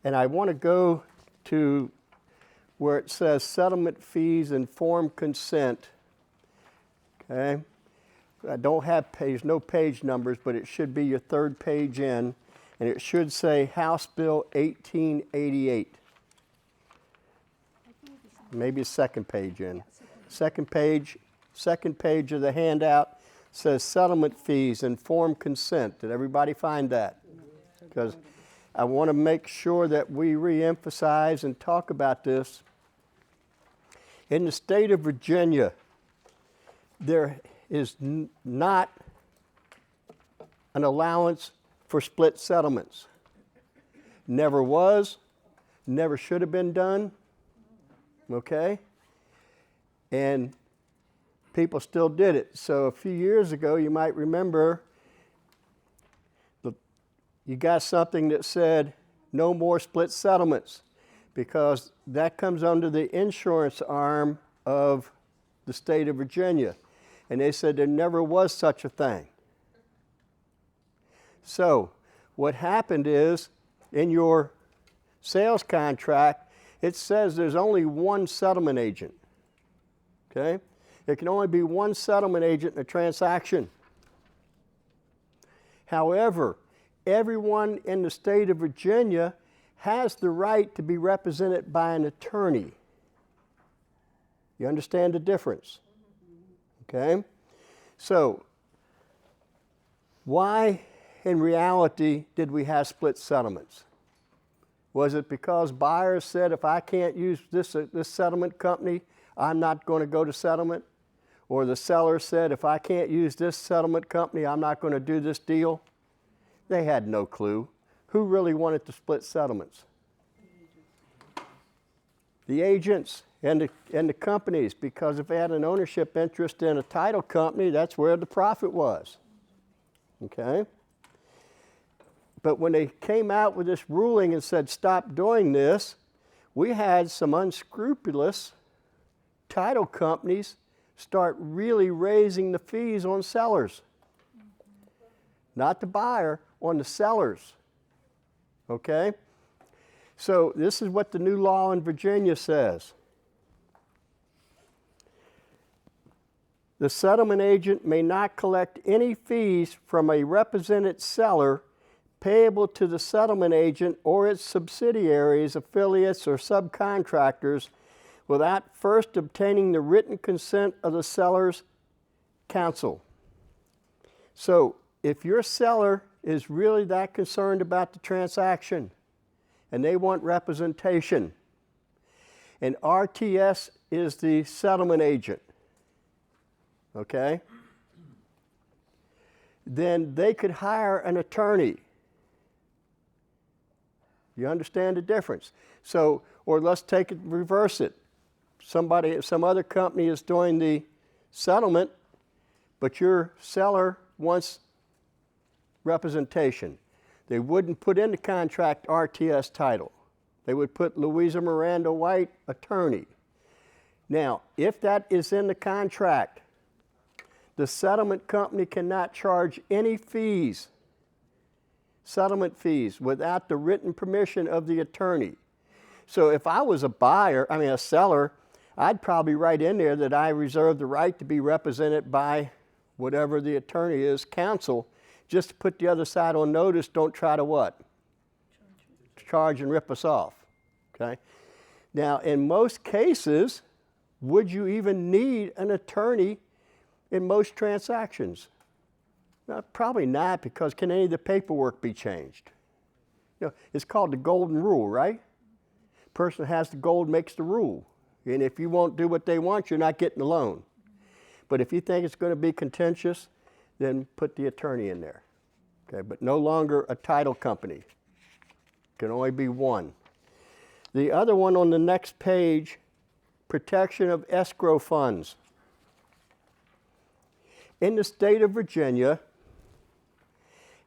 And I want to go to where it says settlement fees, informed consent. Okay? I don't have no page numbers, but it should be your third page in, and it should say House Bill 1888. Maybe a second page in. Second page of the handout says settlement fees, informed consent. Did everybody find that? Because I want to make sure that we reemphasize and talk about this. In the state of Virginia, there is not an allowance for split settlements. Never was, never should have been done, okay? And people still did it. So a few years ago, you might remember, you got something that said no more split settlements, because that comes under the insurance arm of the state of Virginia. And they said there never was such a thing. So what happened is, in your sales contract, it says there's only one settlement agent. Okay? There can only be one settlement agent in a transaction. However, everyone in the state of Virginia has the right to be represented by an attorney. You understand the difference? Okay? So, why in reality did we have split settlements? Was it because buyers said, if I can't use this settlement company, I'm not going to go to settlement? Or the seller said, if I can't use this settlement company, I'm not going to do this deal? They had no clue. Who really wanted to split settlements? The agents and the companies, because if they had an ownership interest in a title company, that's where the profit was. Okay? But when they came out with this ruling and said, stop doing this, we had some unscrupulous title companies start really raising the fees on sellers. Not the buyer, on the sellers. Okay? So this is what the new law in Virginia says. The settlement agent may not collect any fees from a represented seller payable to the settlement agent or its subsidiaries, affiliates, or subcontractors without first obtaining the written consent of the seller's counsel. So if your seller is really that concerned about the transaction and they want representation, and RTS is the settlement agent, okay, then they could hire an attorney. You understand the difference? So, or let's take it, reverse it. Some other company is doing the settlement, but your seller wants representation. They wouldn't put in the contract RTS title. They would put Louisa Miranda White, attorney. Now, if that is in the contract, the settlement company cannot charge any fees, settlement fees, without the written permission of the attorney. So if I was a seller, I'd probably write in there that I reserve the right to be represented by whatever the attorney is, counsel, just to put the other side on notice. Don't try to what? Charge and rip us off. Okay? Now, in most cases, would you even need an attorney in most transactions? No, probably not, because can any of the paperwork be changed? You know, it's called the golden rule, right? Person that has the gold makes the rule. And if you won't do what they want, you're not getting the loan. But if you think it's going to be contentious, then put the attorney in there. Okay, but no longer a title company. Can only be one. The other one on the next page, protection of escrow funds. In the state of Virginia,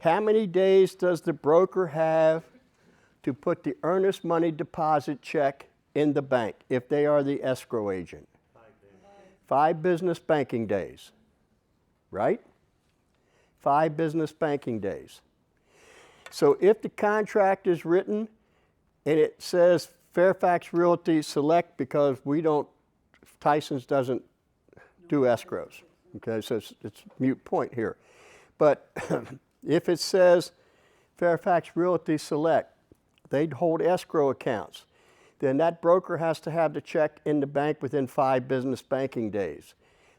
How many days does the broker have to put the earnest money deposit check in the bank if they are the escrow agent? 5 business banking days, right? 5 business banking days. So if the contract is written and it says Fairfax Realty Select, because Tyson's doesn't do escrows, okay, so it's moot point here. But if it says Fairfax Realty Select, they'd hold escrow accounts, then that broker has to have the check in the bank within 5 business banking days.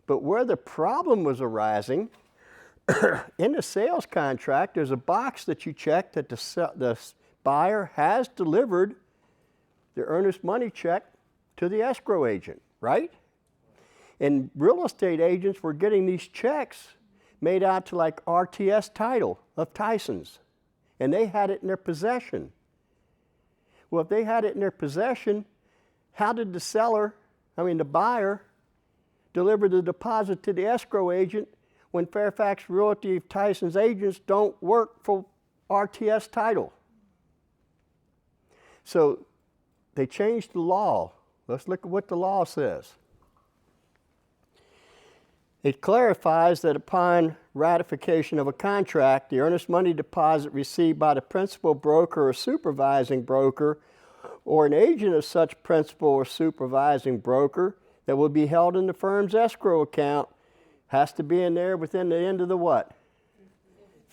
But where the problem was arising, in the sales contract, there's a box that you check that the buyer has delivered the earnest money check to the escrow agent, right? And real estate agents were getting these checks made out to like RTS Title of Tyson's, and they had it in their possession. Well, if they had it in their possession, how did the buyer, deliver the deposit to the escrow agent when Fairfax Realty Tyson's agents don't work for RTS Title? So they changed the law. Let's look at what the law says. It clarifies that upon ratification of a contract, the earnest money deposit received by the principal broker or supervising broker or an agent of such principal or supervising broker that will be held in the firm's escrow account has to be in there within the end of the what?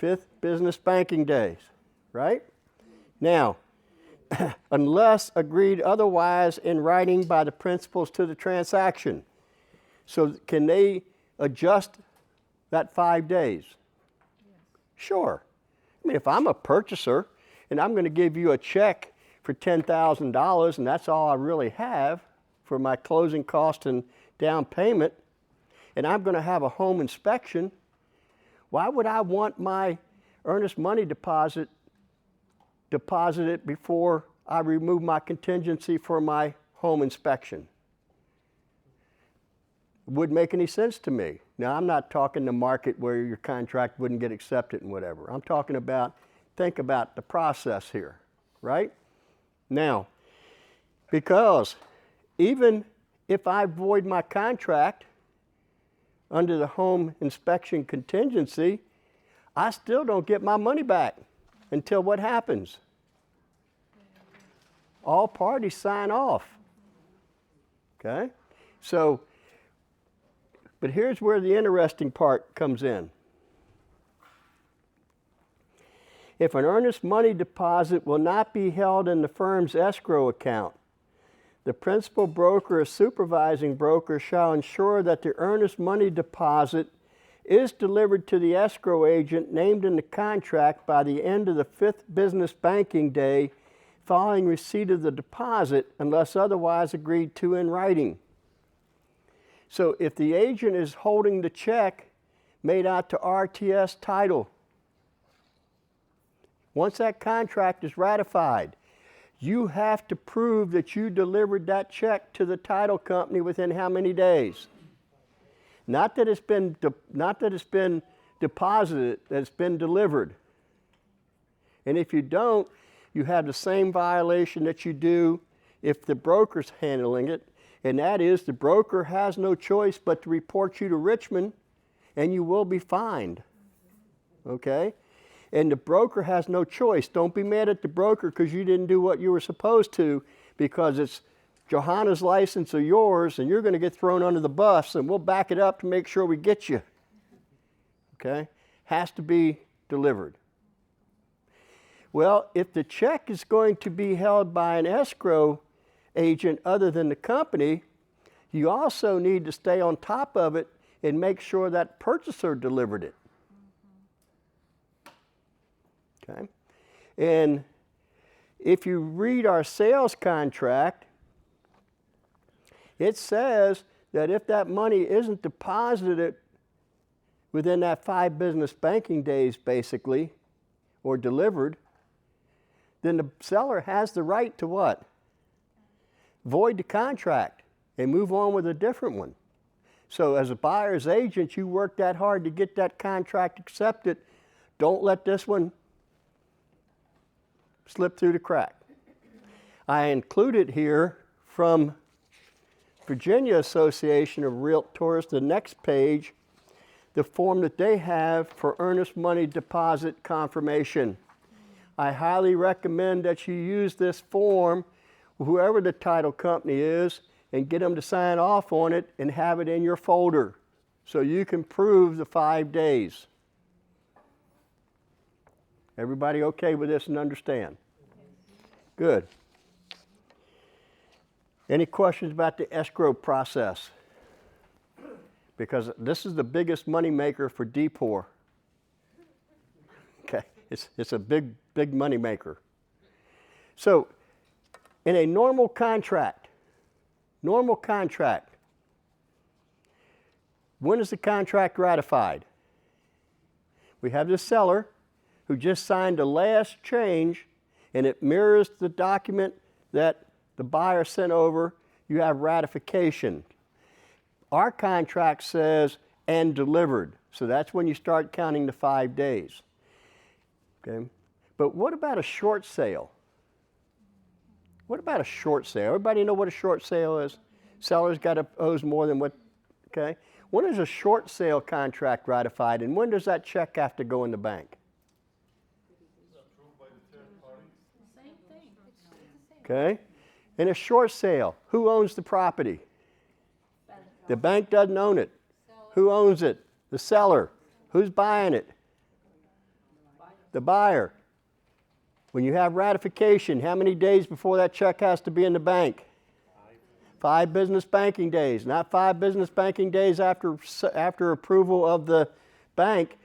5th business banking days, right? Now, unless agreed otherwise in writing by the principals to the transaction. So can they adjust that 5 days? Yes. Sure. I mean, if I'm a purchaser and I'm going to give you a check for $10,000 and that's all I really have for my closing cost and down payment, and I'm going to have a home inspection, why would I want my earnest money deposit deposited before I remove my contingency for my home inspection? Wouldn't make any sense to me. Now, I'm not talking the market where your contract wouldn't get accepted and whatever. I'm talking about, think about the process here, right? Now, because even if I void my contract under the home inspection contingency, I still don't get my money back until what happens? All parties sign off, okay? So, but here's where the interesting part comes in. If an earnest money deposit will not be held in the firm's escrow account, the principal broker or supervising broker shall ensure that the earnest money deposit is delivered to the escrow agent named in the contract by the end of the 5th business banking day following receipt of the deposit unless otherwise agreed to in writing. So if the agent is holding the check made out to RTS Title, once that contract is ratified, you have to prove that you delivered that check to the title company within how many days? Not that it's been deposited, that it's been delivered. And if you don't, you have the same violation that you do if the broker's handling it, and that is the broker has no choice but to report you to Richmond, and you will be fined. Okay? And the broker has no choice. Don't be mad at the broker because you didn't do what you were supposed to, because it's Johanna's license or yours, and you're going to get thrown under the bus, and we'll back it up to make sure we get you. Okay? Has to be delivered. Well, if the check is going to be held by an escrow agent other than the company, you also need to stay on top of it and make sure that purchaser delivered it. Okay? And if you read our sales contract, it says that if that money isn't deposited within that 5 business banking days, basically, or delivered, then the seller has the right to what? Void the contract and move on with a different one. So as a buyer's agent, you work that hard to get that contract accepted. Don't let this one slip through the crack. I included here from Virginia Association of Realtors, the next page, the form that they have for earnest money deposit confirmation. I highly recommend that you use this form, whoever the title company is, and get them to sign off on it and have it in your folder so you can prove the 5 days. Everybody okay with this and understand? Good. Any questions about the escrow process? Because this is the biggest money maker for DPOR. Okay, it's a big money maker. So, in a normal contract, when is the contract ratified? We have the seller who just signed the last change, and it mirrors the document that the buyer sent over. You have ratification. Our contract says and delivered, so that's when you start counting the 5 days. Okay, but what about a short sale? What about a short sale? Everybody know what a short sale is? Seller's got to owes more than what, okay? When is a short sale contract ratified, and when does that check have to go in the bank? Same thing. Okay? In a short sale, who owns the property? The bank doesn't own it. Who owns it? The seller. Who's buying it? The buyer. When you have ratification, how many days before that check has to be in the bank? 5 business banking days, not 5 business banking days after approval of the bank.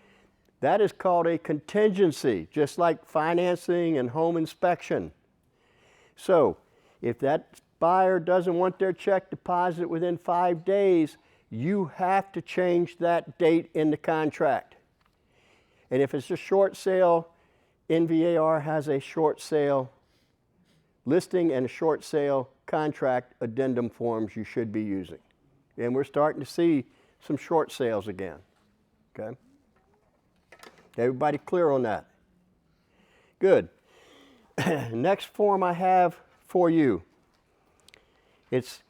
That is called a contingency, just like financing and home inspection. So, if that buyer doesn't want their check deposited within 5 days, you have to change that date in the contract. And if it's a short sale, NVAR has a short sale listing and a short sale contract addendum forms you should be using. And we're starting to see some short sales again. Okay? Everybody clear on that? Good. Next form I have for you. It's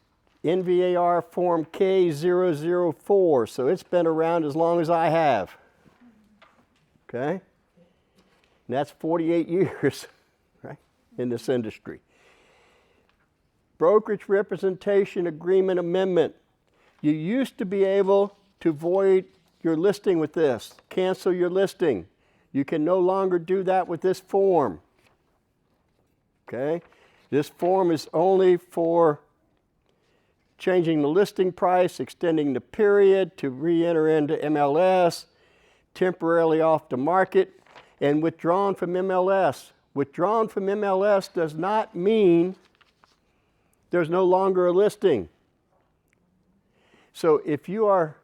NVAR form K004, so it's been around as long as I have. Okay? And that's 48 years, right, in this industry. Brokerage Representation Agreement Amendment. You used to be able to void your listing with this, cancel your listing. You can no longer do that with this form. Okay? This form is only for changing the listing price, extending the period to re-enter into MLS, temporarily off the market, and withdrawn from MLS. Withdrawn from MLS does not mean there's no longer a listing. So if you are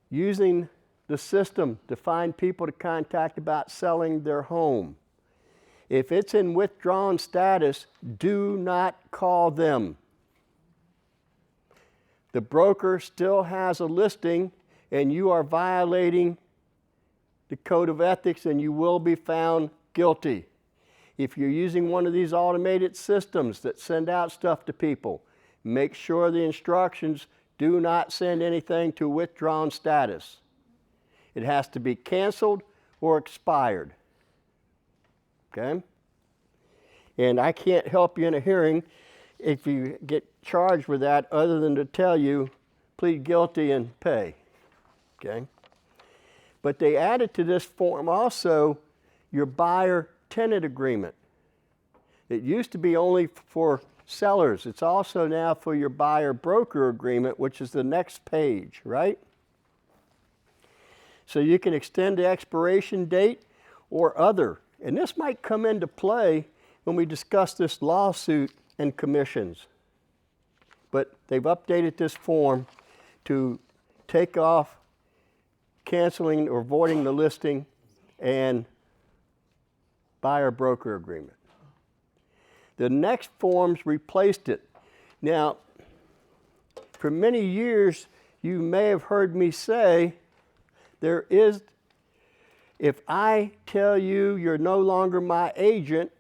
using the system to find people to contact about selling their home, if it's in withdrawn status, do not call them. The broker still has a listing, and you are violating the code of ethics, and you will be found guilty. If you're using one of these automated systems that send out stuff to people, make sure the instructions do not send anything to withdrawn status. It has to be canceled or expired. Okay? And I can't help you in a hearing if you get charged with that other than to tell you, plead guilty and pay. Okay? But they added to this form also your buyer-tenant agreement. It used to be only for sellers. It's also now for your buyer-broker agreement, which is the next page, right? So you can extend the expiration date or other. And this might come into play when we discuss this lawsuit and commissions. But they've updated this form to take off canceling or voiding the listing and buyer-broker agreement. The next forms replaced it. Now, for many years, you may have heard me say there is If I tell you you're no longer my agent,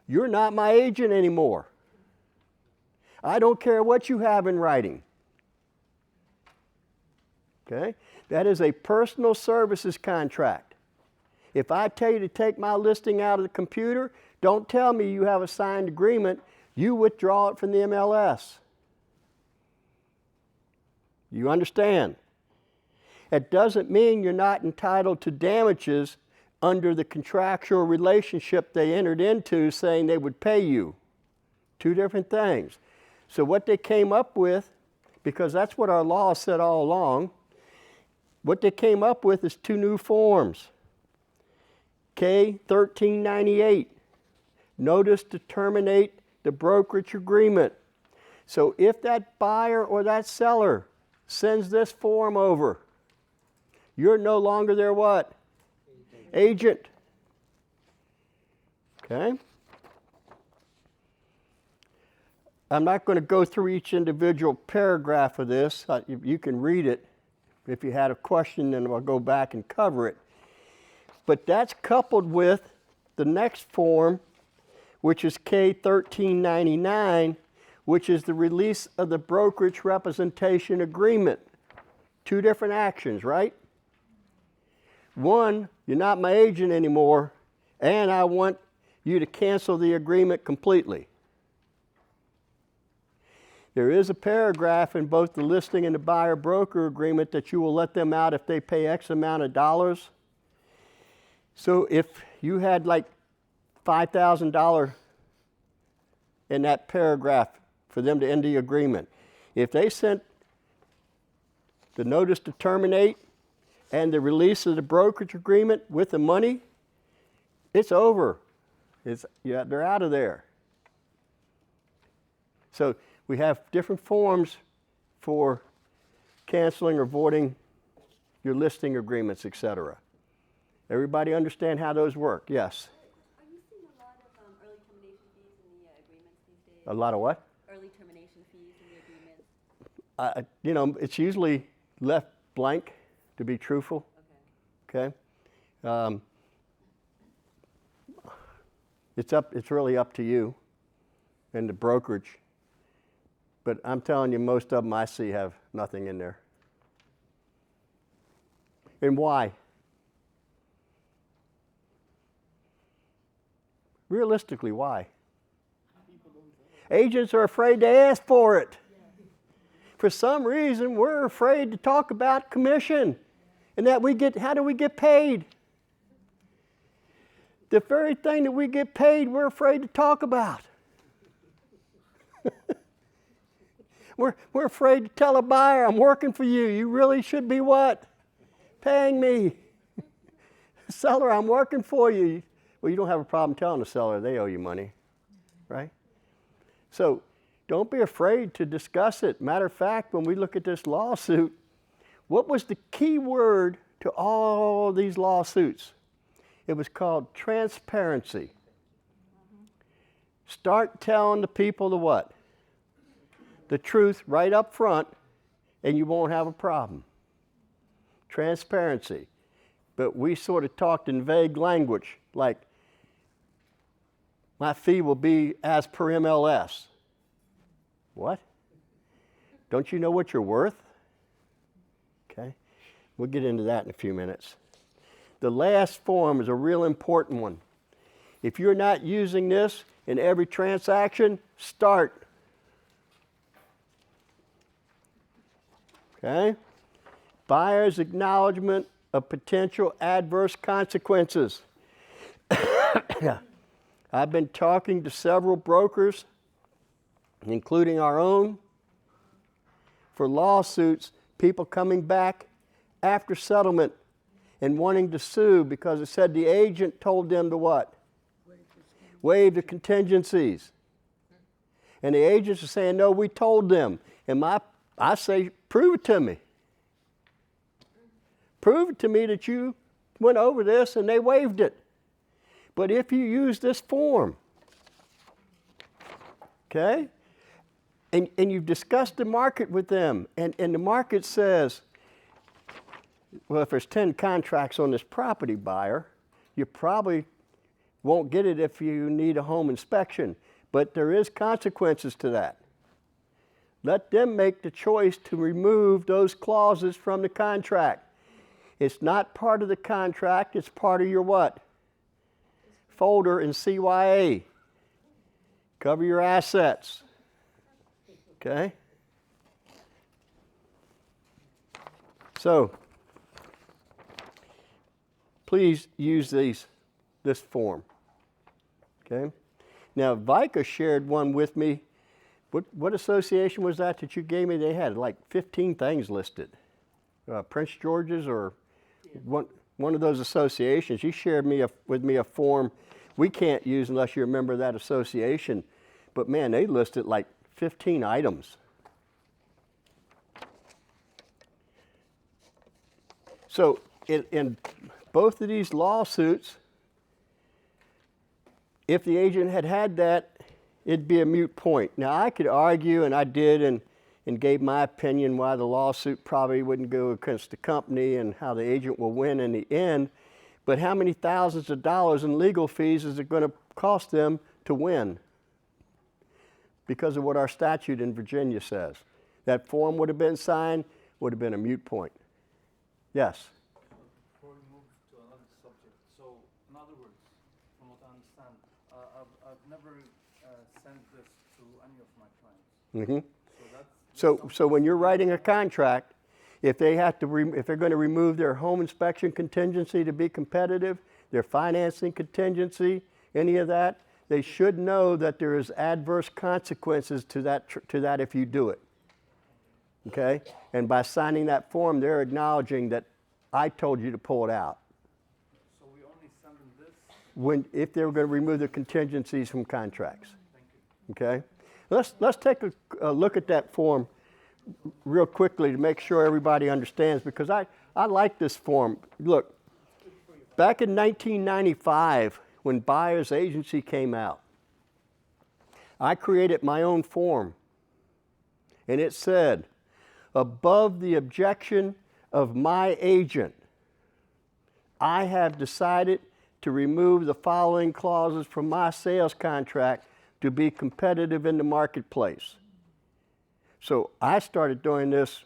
you're not my agent anymore. I don't care what you have in writing. Okay? That is a personal services contract. If I tell you to take my listing out of the computer, don't tell me you have a signed agreement. You withdraw it from the MLS. You understand? It doesn't mean you're not entitled to damages under the contractual relationship they entered into saying they would pay you. Two different things. So what they came up with, because that's what our law said all along, what they came up with is two new forms. K-1398, notice to terminate the brokerage agreement. So if that buyer or that seller sends this form over, you're no longer their what? Agent. Okay? I'm not going to go through each individual paragraph of this. You can read it. If you had a question, then I'll go back and cover it. But that's coupled with the next form, which is K-1399, which is the release of the brokerage representation agreement. Two different actions, right? One, you're not my agent anymore, and I want you to cancel the agreement completely. There is a paragraph in both the listing and the buyer-broker agreement that you will let them out if they pay X amount of dollars. So if you had like $5,000 in that paragraph for them to end the agreement, if they sent the notice to terminate and the release of the brokerage agreement with the money, it's over. They're out of there. So we have different forms for canceling or voiding your listing agreements, etc. Everybody understand how those work? Yes. Are you seeing a lot of early termination fees in the agreements these days? A lot of what? Early termination fees in the agreements? It's usually left blank, to be truthful. Okay. Okay? It's really up to you and the brokerage. But I'm telling you, most of them I see have nothing in there. And why? Realistically, why? Agents are afraid to ask for it. For some reason, we're afraid to talk about commission and that how do we get paid? The very thing that we get paid, we're afraid to talk about. We're afraid to tell a buyer, I'm working for you. You really should be what? Paying me. Seller, I'm working for you. Well, you don't have a problem telling the seller they owe you money, right? So don't be afraid to discuss it. Matter of fact, when we look at this lawsuit, what was the key word to all these lawsuits? It was called transparency. Start telling the people the what? The truth right up front, and you won't have a problem. Transparency. But we sort of talked in vague language, like, my fee will be as per MLS. What? Don't you know what you're worth? Okay. We'll get into that in a few minutes. The last form is a real important one. If you're not using this in every transaction, start. Okay? Buyer's acknowledgement of potential adverse consequences. I've been talking to several brokers, including our own, for lawsuits, people coming back after settlement and wanting to sue because it said the agent told them to what? Waive the contingencies. And the agents are saying, no, we told them. And I say, prove it to me. Prove it to me that you went over this and they waived it. But if you use this form, okay, and you've discussed the market with them, and the market says, well, if there's 10 contracts on this property, buyer, you probably won't get it if you need a home inspection, but there is consequences to that. Let them make the choice to remove those clauses from the contract. It's not part of the contract, it's part of your what? Folder in CYA. Cover your assets. Okay? So, please use this form. Okay? Now, VICA shared one with me. What association was that you gave me? They had like 15 things listed. Prince George's or one of those associations. He shared with me a form we can't use unless you're a member of that association. But man, they listed like 15 items. So in both of these lawsuits, if the agent had that, it'd be a moot point. Now, I could argue, and I did, and gave my opinion why the lawsuit probably wouldn't go against the company and how the agent will win in the end. But how many thousands of dollars in legal fees is it going to cost them to win? Because of what our statute in Virginia says. That form would have been signed, would have been a moot point. Yes? Before we move to another subject, so in other words, from what I understand, I've never sent this to any of my clients. Mm-hmm. So when you're writing a contract, if they have to, if they're going to remove their home inspection contingency to be competitive, their financing contingency, any of that, they should know that there is adverse consequences to that if you do it. Okay? And by signing that form, they're acknowledging that I told you to pull it out. So we only send them this? If they were going to remove the contingencies from contracts. Okay? Let's take a look at that form real quickly to make sure everybody understands, because I like this form. Look, back in 1995, when Buyer's Agency came out, I created my own form, and it said, above the objection of my agent, I have decided to remove the following clauses from my sales contract to be competitive in the marketplace. So I started doing this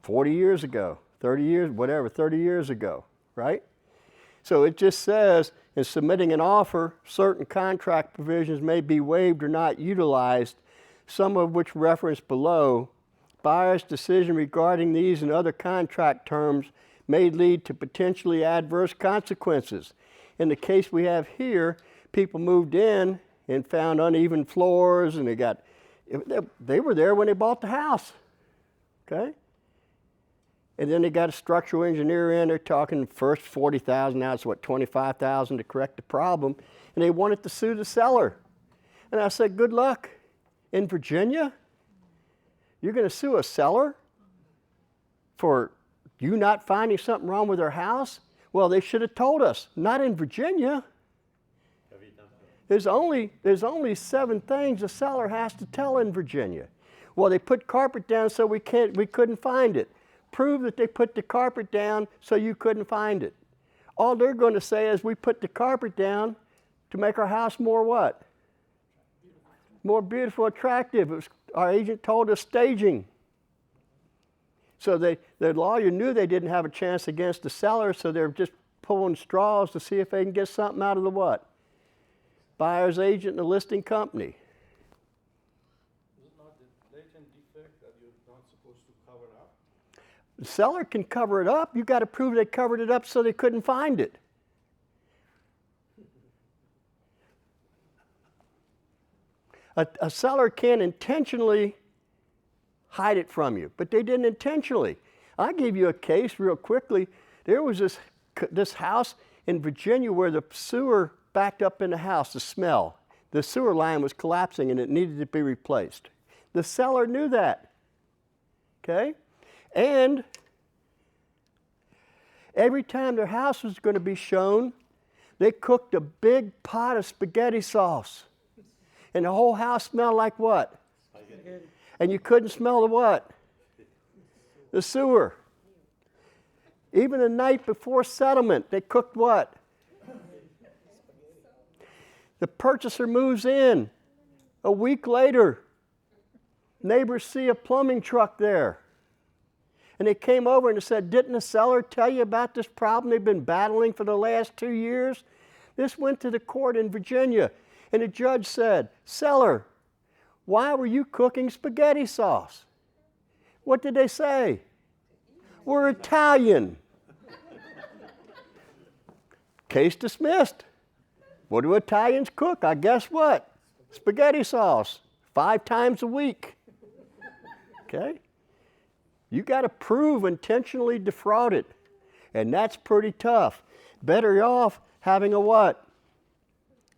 40 years ago, 30 years, whatever, 30 years ago, right? So it just says, in submitting an offer, certain contract provisions may be waived or not utilized, some of which referenced below. Buyer's decision regarding these and other contract terms may lead to potentially adverse consequences. In the case we have here, people moved in and found uneven floors, and they were there when they bought the house, okay? And then they got a structural engineer in, they're talking first $40,000, now it's what, $25,000 to correct the problem, and they wanted to sue the seller. And I said, good luck. In Virginia, you're going to sue a seller for you not finding something wrong with their house? Well, they should have told us. Not in Virginia. There's only 7 things a seller has to tell in Virginia. Well, they put carpet down so we couldn't find it. Prove that they put the carpet down so you couldn't find it. All they're going to say is we put the carpet down to make our house more what? More beautiful, attractive. Our agent told us staging. So the lawyer knew they didn't have a chance against the seller, so they're just pulling straws to see if they can get something out of the what? Buyer's agent and the listing company. Is it not the latent defect that you're not supposed to cover up? The seller can cover it up. You got to prove they covered it up so they couldn't find it. A seller can intentionally hide it from you, but they didn't intentionally. I gave you a case real quickly. There was this house in Virginia where the sewer backed up in the house, the smell. The sewer line was collapsing and it needed to be replaced. The seller knew that, okay? And every time their house was going to be shown, they cooked a big pot of spaghetti sauce. And the whole house smelled like what? Spaghetti. And you couldn't smell the what? The sewer. Even the night before settlement, they cooked what? The purchaser moves in. A week later, neighbors see a plumbing truck there. And they came over and said, didn't the seller tell you about this problem they've been battling for the last 2 years? This went to the court in Virginia, and the judge said, seller, why were you cooking spaghetti sauce? What did they say? We're Italian. Case dismissed. What do Italians cook? I guess what? Spaghetti sauce, 5 times a week. Okay? You got to prove intentionally defrauded, and that's pretty tough. Better off having a what?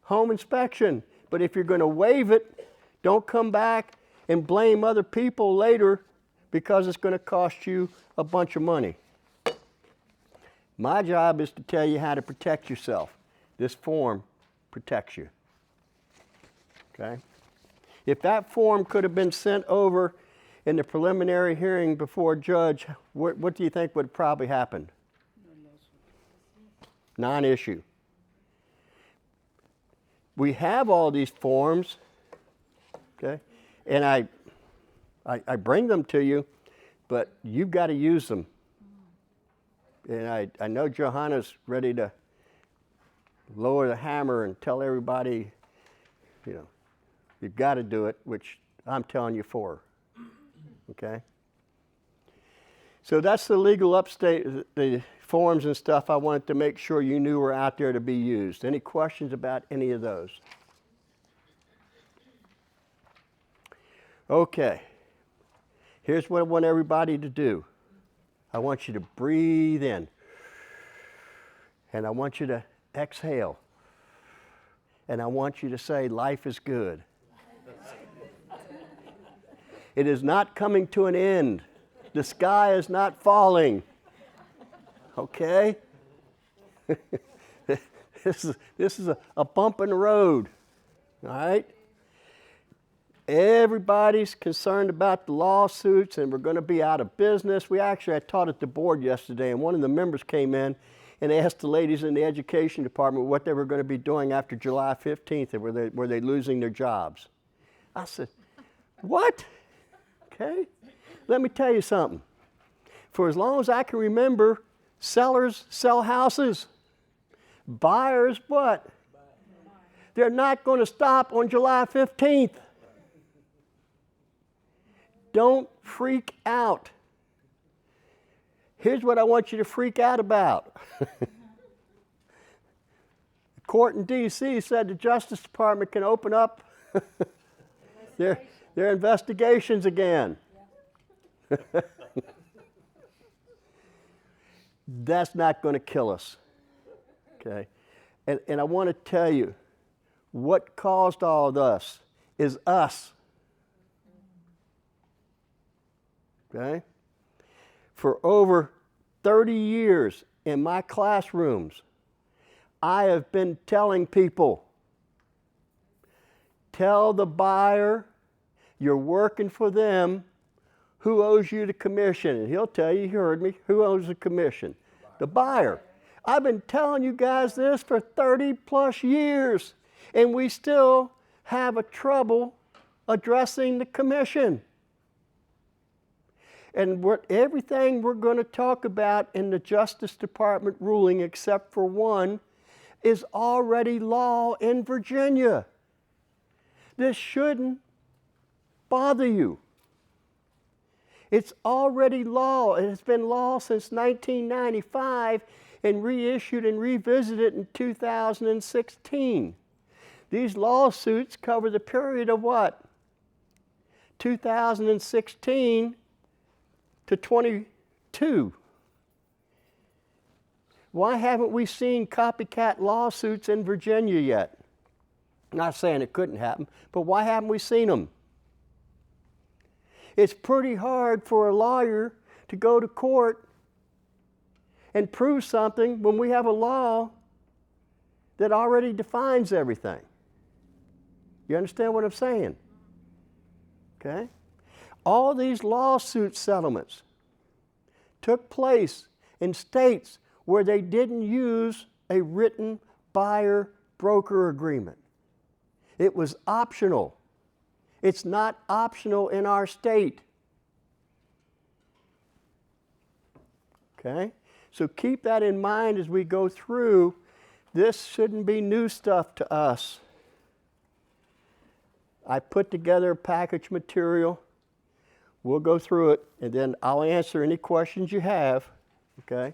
Home inspection. But if you're going to waive it, don't come back and blame other people later because it's going to cost you a bunch of money. My job is to tell you how to protect yourself. This form protects you. Okay? If that form could have been sent over in the preliminary hearing before a judge, what do you think would have probably happened? Non-issue. We have all these forms, okay? And I bring them to you, but you've got to use them. And I know Johanna's ready to lower the hammer and tell everybody, you know, you've got to do it, which I'm telling you for. Okay? So that's the legal upstate, the forms and stuff I wanted to make sure you knew were out there to be used. Any questions about any of those? Okay. Here's what I want everybody to do. I want you to breathe in. And I want you to exhale. And I want you to say, life is good. It is not coming to an end. The sky is not falling. Okay? This is a bump in the road. All right? Everybody's concerned about the lawsuits and we're going to be out of business. I taught at the board yesterday, and one of the members came in and asked the ladies in the education department what they were going to be doing after July 15th, and were they losing their jobs. I said, what? Okay? Let me tell you something. For as long as I can remember, sellers sell houses. Buyers what? They're not going to stop on July 15th. Don't freak out. Here's what I want you to freak out about. The court in D.C. said the Justice Department can open up their investigations again. That's not going to kill us. Okay? And I want to tell you, what caused all of this is us. Okay? For over 30 years in my classrooms, I have been telling people, tell the buyer you're working for them, who owes you the commission? And he'll tell you, you heard me, who owes the commission? The buyer. I've been telling you guys this for 30 plus years, and we still have a trouble addressing the commission. And everything we're going to talk about in the Justice Department ruling, except for one, is already law in Virginia. This shouldn't bother you. It's already law. It has been law since 1995 and reissued and revisited in 2016. These lawsuits cover the period of what? 2016 to 22. Why haven't we seen copycat lawsuits in Virginia yet? I'm not saying it couldn't happen, but why haven't we seen them? It's pretty hard for a lawyer to go to court and prove something when we have a law that already defines everything. You understand what I'm saying? Okay? All these lawsuit settlements took place in states where they didn't use a written buyer-broker agreement. It was optional. It's not optional in our state. Okay? So keep that in mind as we go through. This shouldn't be new stuff to us. I put together a package material. We'll go through it, and then I'll answer any questions you have. Okay?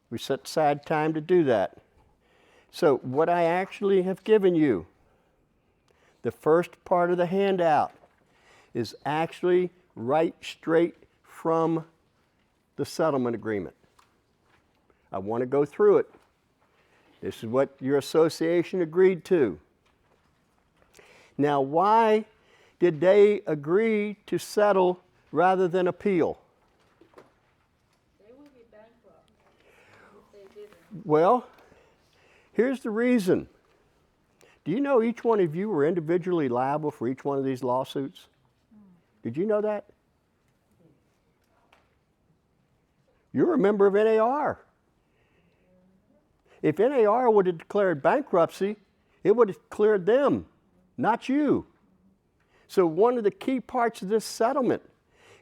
We set aside time to do that. So what I actually have given you, the first part of the handout, is actually right straight from the settlement agreement. I want to go through it. This is what your association agreed to. Now, why did they agree to settle rather than appeal? They would be bankrupt if they didn't. Well, here's the reason. Do you know each one of you were individually liable for each one of these lawsuits? Did you know that? You're a member of NAR. If NAR would have declared bankruptcy, it would have cleared them, not you. So one of the key parts of this settlement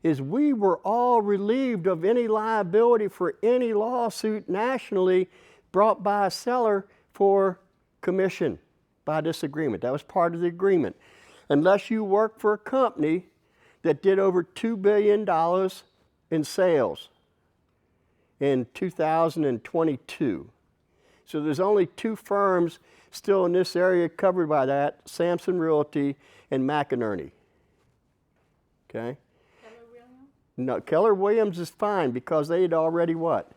is we were all relieved of any liability for any lawsuit nationally brought by a seller for commission by disagreement. That was part of the agreement. Unless you work for a company that did over $2 billion in sales in 2022. So there's only two firms still in this area covered by that, Sampson Realty and McInerney. Okay? Keller Williams? No, Keller Williams is fine because they had already what?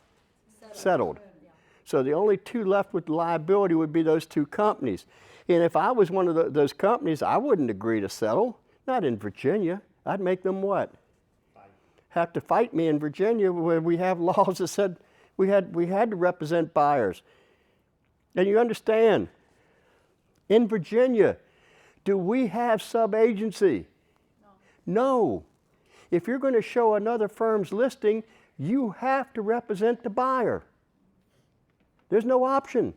Settled. Yeah. So the only two left with liability would be those two companies. And if I was one of those companies, I wouldn't agree to settle. Not in Virginia. I'd make them what? Have to fight me in Virginia where we have laws that said we had to represent buyers. And you understand, in Virginia, do we have sub-agency? No. If you're going to show another firm's listing, you have to represent the buyer. There's no option.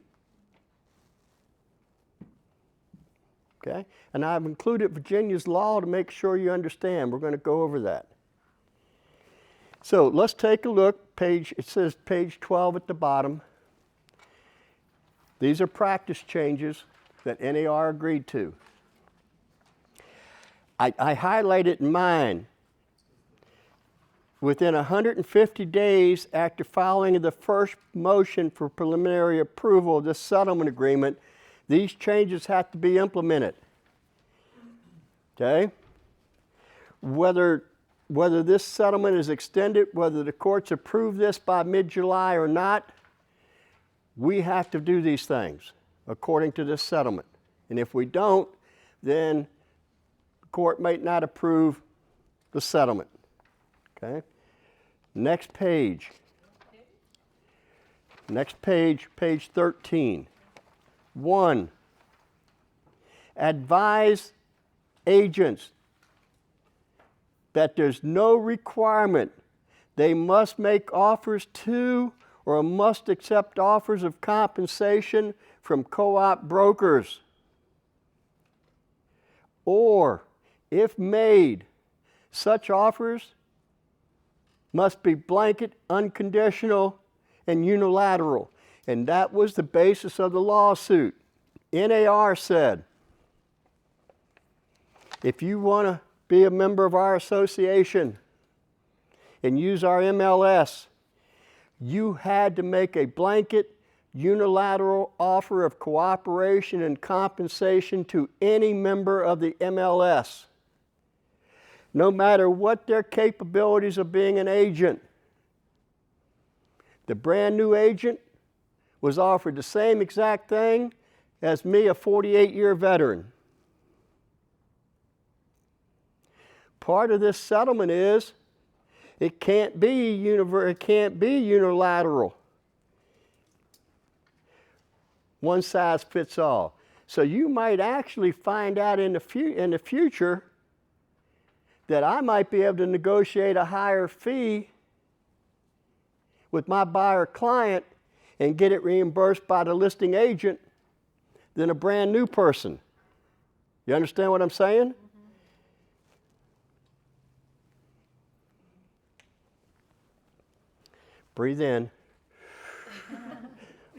Okay? And I've included Virginia's law to make sure you understand. We're going to go over that. So let's take a look. It says page 12 at the bottom. These are practice changes that NAR agreed to. I highlighted in mine. Within 150 days after filing of the first motion for preliminary approval of this settlement agreement, these changes have to be implemented. Okay? Whether this settlement is extended, whether the courts approve this by mid-July or not, we have to do these things according to this settlement. And if we don't, then the court might not approve the settlement. Okay? Next page. Next page, page 13. 1. Advise agents that there's no requirement they must make offers to or must accept offers of compensation from co-op brokers. Or, if made, such offers must be blanket, unconditional, and unilateral. And that was the basis of the lawsuit. NAR said, if you want to be a member of our association and use our MLS, you had to make a blanket, unilateral offer of cooperation and compensation to any member of the MLS, no matter what their capabilities of being an agent. The brand new agent was offered the same exact thing as me, a 48-year veteran. Part of this settlement is it can't be unilateral. One size fits all. So you might actually find out in the future that I might be able to negotiate a higher fee with my buyer client and get it reimbursed by the listing agent than a brand new person. You understand what I'm saying? Breathe in.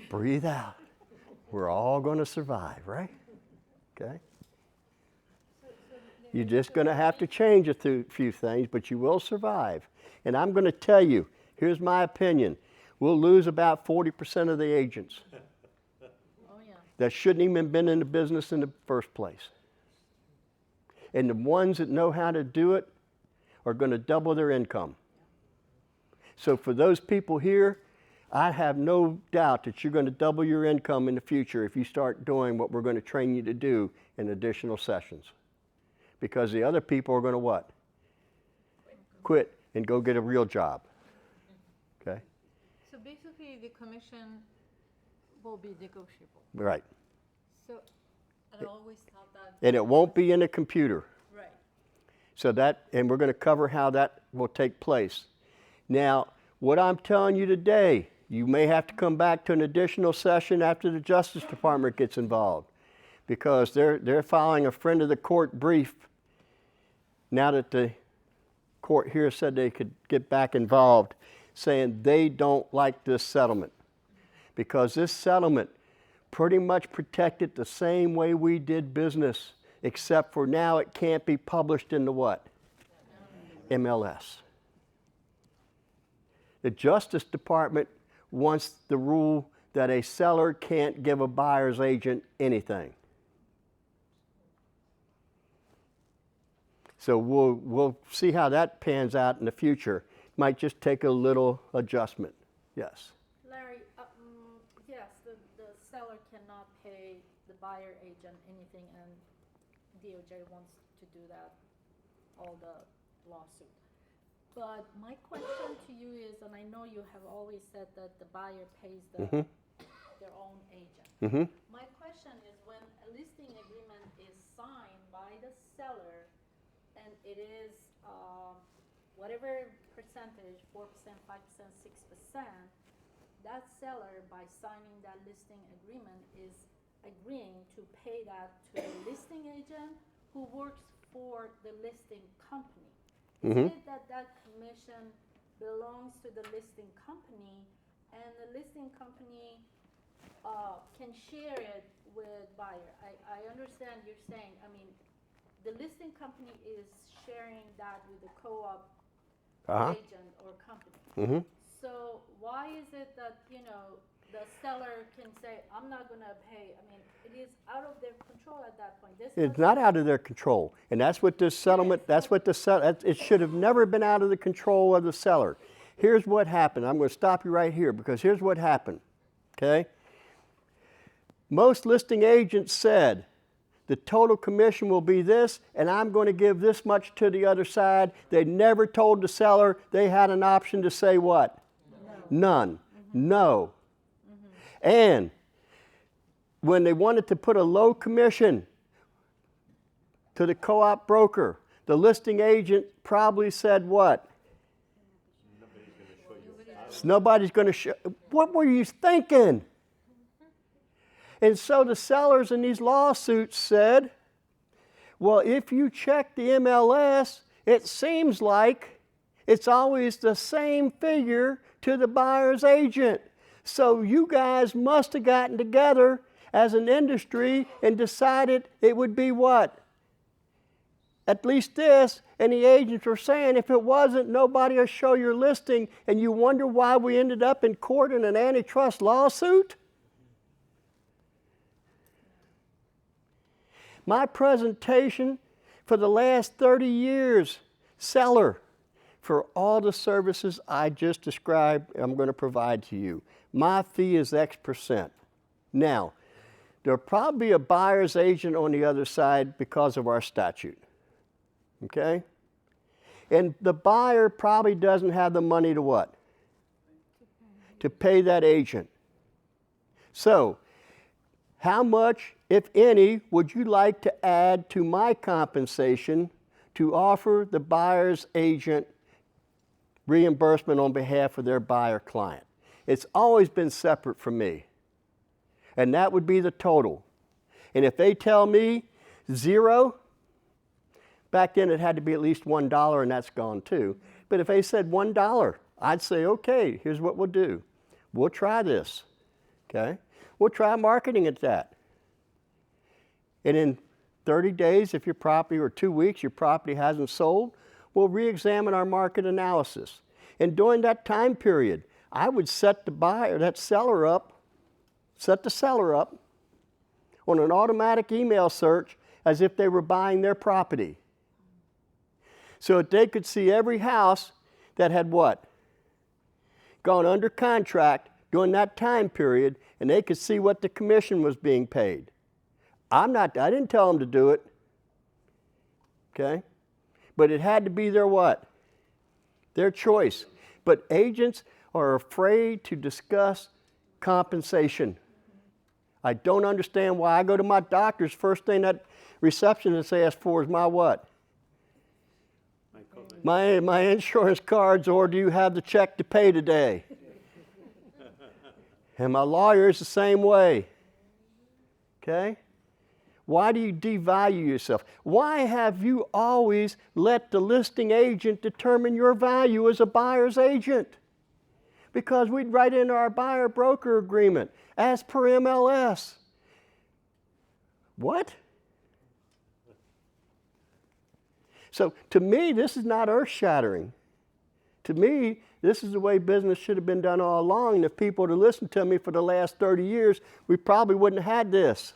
Breathe out. We're all going to survive, right? Okay? You're just going to have to change a few things, but you will survive. And I'm going to tell you, here's my opinion. We'll lose about 40% of the agents Oh, yeah. that shouldn't even have been in the business in the first place. And the ones that know how to do it are going to double their income. So for those people here, I have no doubt that you're going to double your income in the future if you start doing what we're going to train you to do in additional sessions. Because the other people are going to what? Quit and go get a real job. Okay? So basically, the commission will be negotiable. Right. So, and I always thought that. And it won't be in a computer. Right. So that, and we're going to cover how that will take place. Now, what I'm telling you today, you may have to come back to an additional session after the Justice Department gets involved, because they're filing a friend of the court brief now that the court here said they could get back involved, saying they don't like this settlement, because this settlement pretty much protected the same way we did business, except for now it can't be published in the what? MLS. The Justice Department wants the rule that a seller can't give a buyer's agent anything. So we'll see how that pans out in the future. Might just take a little adjustment. Yes. Larry, yes, the seller cannot pay the buyer agent anything, and DOJ wants to do that, all the lawsuit. But my question to you is, and I know you have always said that the buyer pays their own agent. Mm-hmm. My question is, when a listing agreement is signed by the seller, and it is whatever percentage, 4%, 5%, 6%, that seller, by signing that listing agreement, is agreeing to pay that to the listing agent who works for the listing company. Isn't it that that commission belongs to the listing company, and the listing company can share it with buyer? I understand you're saying, I mean, the listing company is sharing that with the co-op agent or company. Mm-hmm. So why is it that, the seller can say, I'm not going to pay? I mean, it is out of their control at that point. It's not out of their control. And that's what this settlement, it should have never been out of the control of the seller. Here's what happened. I'm going to stop you right here, because here's what happened. Okay? Most listing agents said, the total commission will be this, and I'm going to give this much to the other side. They never told the seller they had an option to say what? No. None. Mm-hmm. No. Mm-hmm. And when they wanted to put a low commission to the co-op broker, the listing agent probably said what? Nobody's going to show. What were you thinking? And so the sellers in these lawsuits said, well, if you check the MLS, it seems like it's always the same figure to the buyer's agent. So you guys must have gotten together as an industry and decided it would be what? At least this. And the agents were saying, if it wasn't, nobody will show your listing. And you wonder why we ended up in court in an antitrust lawsuit? My presentation for the last 30 years, seller, for all the services I just described, I'm going to provide to you. My fee is X%. Now, there'll probably be a buyer's agent on the other side because of our statute. Okay? And the buyer probably doesn't have the money to what? To pay that agent. So, how much, if any, would you like to add to my compensation to offer the buyer's agent reimbursement on behalf of their buyer client? It's always been separate from me. And that would be the total. And if they tell me 0, back then it had to be at least $1 and that's gone too. But if they said $1, I'd say, okay, here's what we'll do. We'll try this, okay? We'll try marketing at that. And in 30 days, if your property, or 2 weeks, your property hasn't sold, we'll re-examine our market analysis. And during that time period, I would set the seller up on an automatic email search as if they were buying their property. So that they could see every house that had what? Gone under contract during that time period, and they could see what the commission was being paid. I didn't tell them to do it, okay? But it had to be their what? Their choice. But agents are afraid to discuss compensation. I don't understand why I go to my doctor's, first thing that receptionist asks for is my what? My insurance cards, or do you have the check to pay today? And my lawyer is the same way. Okay? Why do you devalue yourself? Why have you always let the listing agent determine your value as a buyer's agent? Because we'd write in our buyer-broker agreement, as per MLS. What? So to me, this is not earth-shattering. To me, this is the way business should have been done all along. And if people had listened to me for the last 30 years, we probably wouldn't have had this.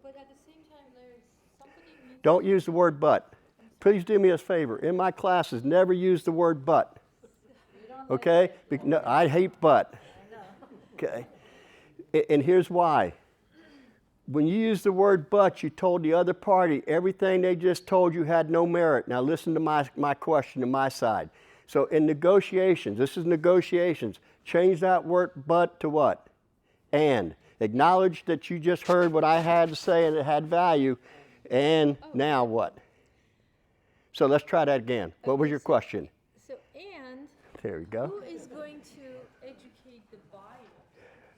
But at the same time, there's somebody needs. Don't use the word but. Please do me a favor. In my classes, never use the word but. Okay? No, I hate but. Okay? And here's why. When you use the word but, you told the other party everything they just told you had no merit. Now listen to my question to my side. So in negotiations, this is negotiations, change that word but to what? And. Acknowledge that you just heard what I had to say and it had value. And now what? So let's try that again. What was your question? So, and There we go. who is going to educate the buyer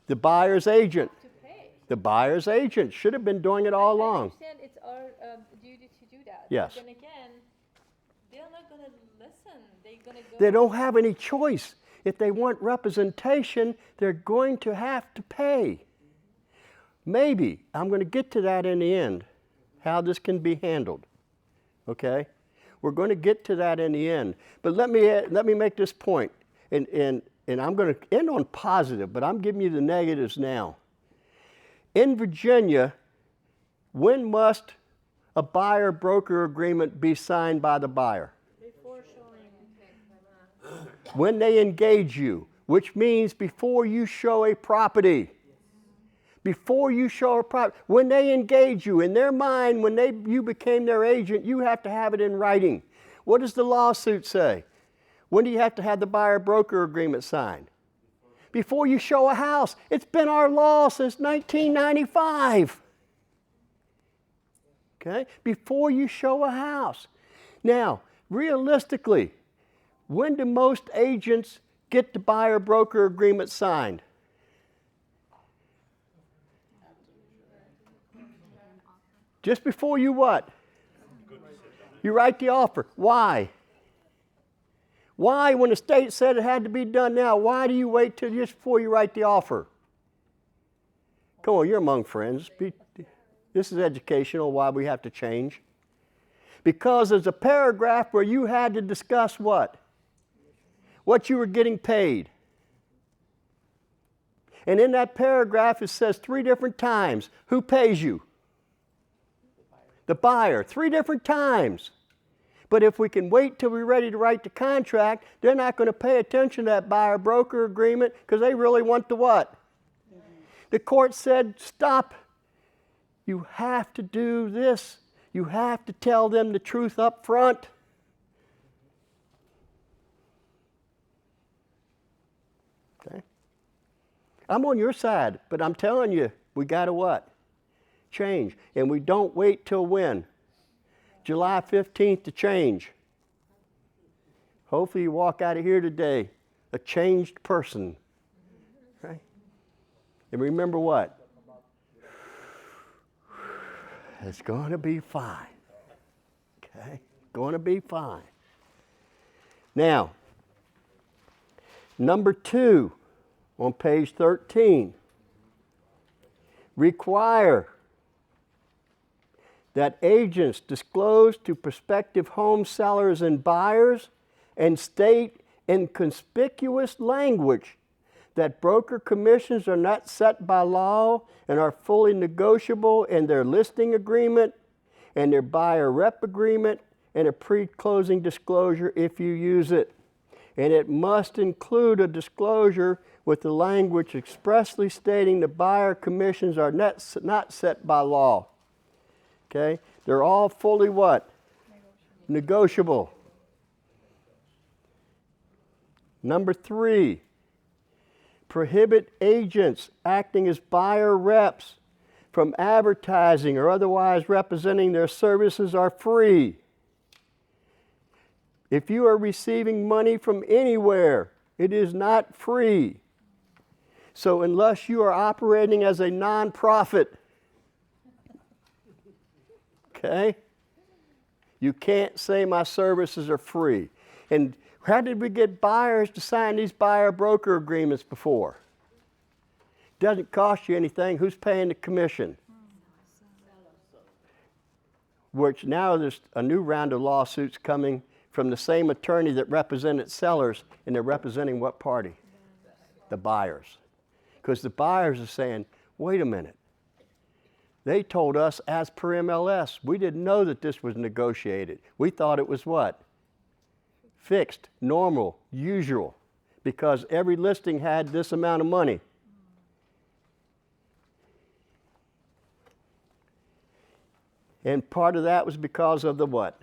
The buyer's agent. to pay? The buyer's agent should have been doing it all I along. understand it's our duty to do that. Yes. But then again, they're not going to listen. They're going to go. They don't have any choice. If they want representation, they're going to have to pay. Maybe, I'm going to get to that in the end, how this can be handled, okay? We're going to get to that in the end. But let me make this point, and I'm going to end on positive, but I'm giving you the negatives now. In Virginia, when must a buyer-broker agreement be signed by the buyer? Before showing. When they engage you, which means before you show a property. Before you show a property, when they engage you, in their mind, when you became their agent, you have to have it in writing. What does the lawsuit say? When do you have to have the buyer-broker agreement signed? Before you show a house. It's been our law since 1995. Okay? Before you show a house. Now, realistically, when do most agents get the buyer-broker agreement signed? Just before you what? You write the offer. Why? Why, when the state said it had to be done now, why do you wait till just before you write the offer? Come on, you're among friends. This is educational, why we have to change. Because there's a paragraph where you had to discuss what? What you were getting paid. And in that paragraph, it says 3 different times, who pays you? The buyer, 3 different times. But if we can wait till we're ready to write the contract, they're not going to pay attention to that buyer-broker agreement because they really want the what? The court said, stop. You have to do this. You have to tell them the truth up front. Okay? I'm on your side, but I'm telling you, we got to what? Change. And we don't wait till when? July 15th to change. Hopefully you walk out of here today a changed person. Right? And remember what? It's going to be fine. Okay? Going to be fine. Now, number 2 on page 13. Require that agents disclose to prospective home sellers and buyers and state in conspicuous language that broker commissions are not set by law and are fully negotiable in their listing agreement and their buyer rep agreement and a pre-closing disclosure if you use it. And it must include a disclosure with the language expressly stating the buyer commissions are not set by law. Okay? They're all fully what? Negotiable. Number 3, prohibit agents acting as buyer reps from advertising or otherwise representing their services are free. If you are receiving money from anywhere, it is not free. So unless you are operating as a nonprofit, okay, you can't say my services are free. And how did we get buyers to sign these buyer broker agreements before? Doesn't cost you anything. Who's paying the commission? Which now there's a new round of lawsuits coming from the same attorney that represented sellers, and they're representing what party? The buyers. Because the buyers are saying, wait a minute. They told us as per MLS, we didn't know that this was negotiated. We thought it was what? Fixed, normal, usual, because every listing had this amount of money. And part of that was because of the what?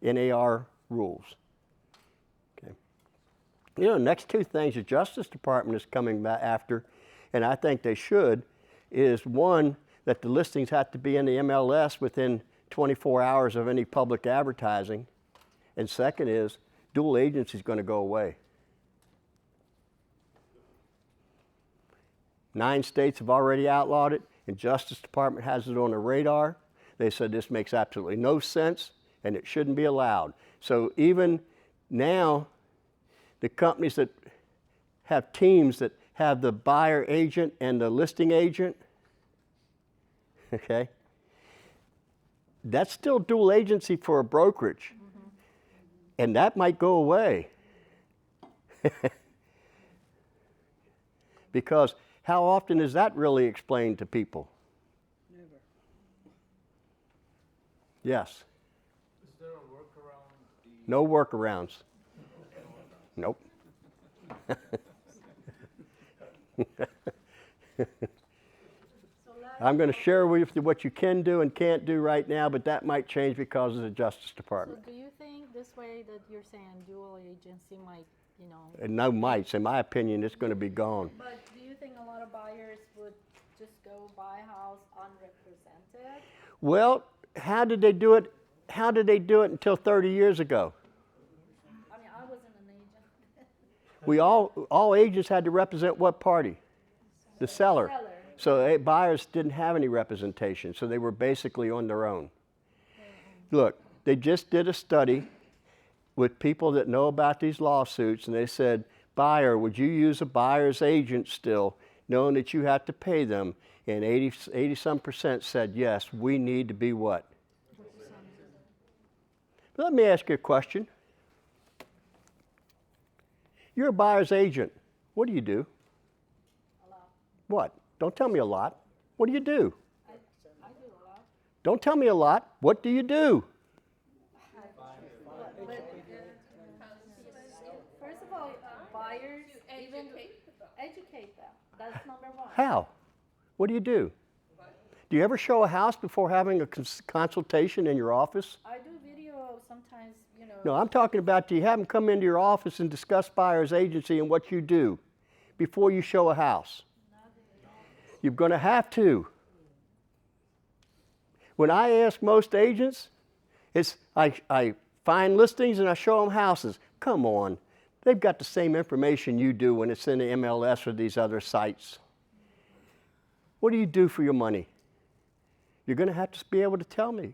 NAR rules. Okay. You know, next 2 things the Justice Department is coming back after, and I think they should, is one, that the listings have to be in the MLS within 24 hours of any public advertising. And second is, dual agency is going to go away. 9 states have already outlawed it, and Justice Department has it on the radar. They said this makes absolutely no sense, and it shouldn't be allowed. So even now, the companies that have teams that have the buyer agent and the listing agent, okay, that's still dual agency for a brokerage. And that might go away. Because how often is that really explained to people? Never. Yes. Is there a workaround? No workarounds. Nope. I'm going to share with you what you can do and can't do right now, but that might change because of the Justice So Department. do you think this way that you're saying dual agency might, And no mites. In my opinion, it's going to be gone. but do you think a lot of buyers would just go buy a house unrepresented? Well, how did they do it? How did they do it until 30 years ago? I mean, I wasn't an agent. We all agents had to represent what party? The seller. Seller. So buyers didn't have any representation, so they were basically on their own. Look, they just did a study with people that know about these lawsuits, and they said, buyer, would you use a buyer's agent still, knowing that you have to pay them? And 80-some% said, yes, we need to be what? But let me ask you a question. You're a buyer's agent. What do you do? A lot. What? Don't tell me a lot. What do you do? I do a lot. Don't tell me a lot. What do you do? First of all, buyers even educate them. That's number one. How? What do you do? Do you ever show a house before having a consultation in your office? I do video sometimes, No, I'm talking about, do you have them come into your office and discuss buyer's agency and what you do before you show a house? You're going to have to. When I ask most agents, I find listings and I show them houses. Come on. They've got the same information you do when it's in the MLS or these other sites. What do you do for your money? You're going to have to be able to tell me.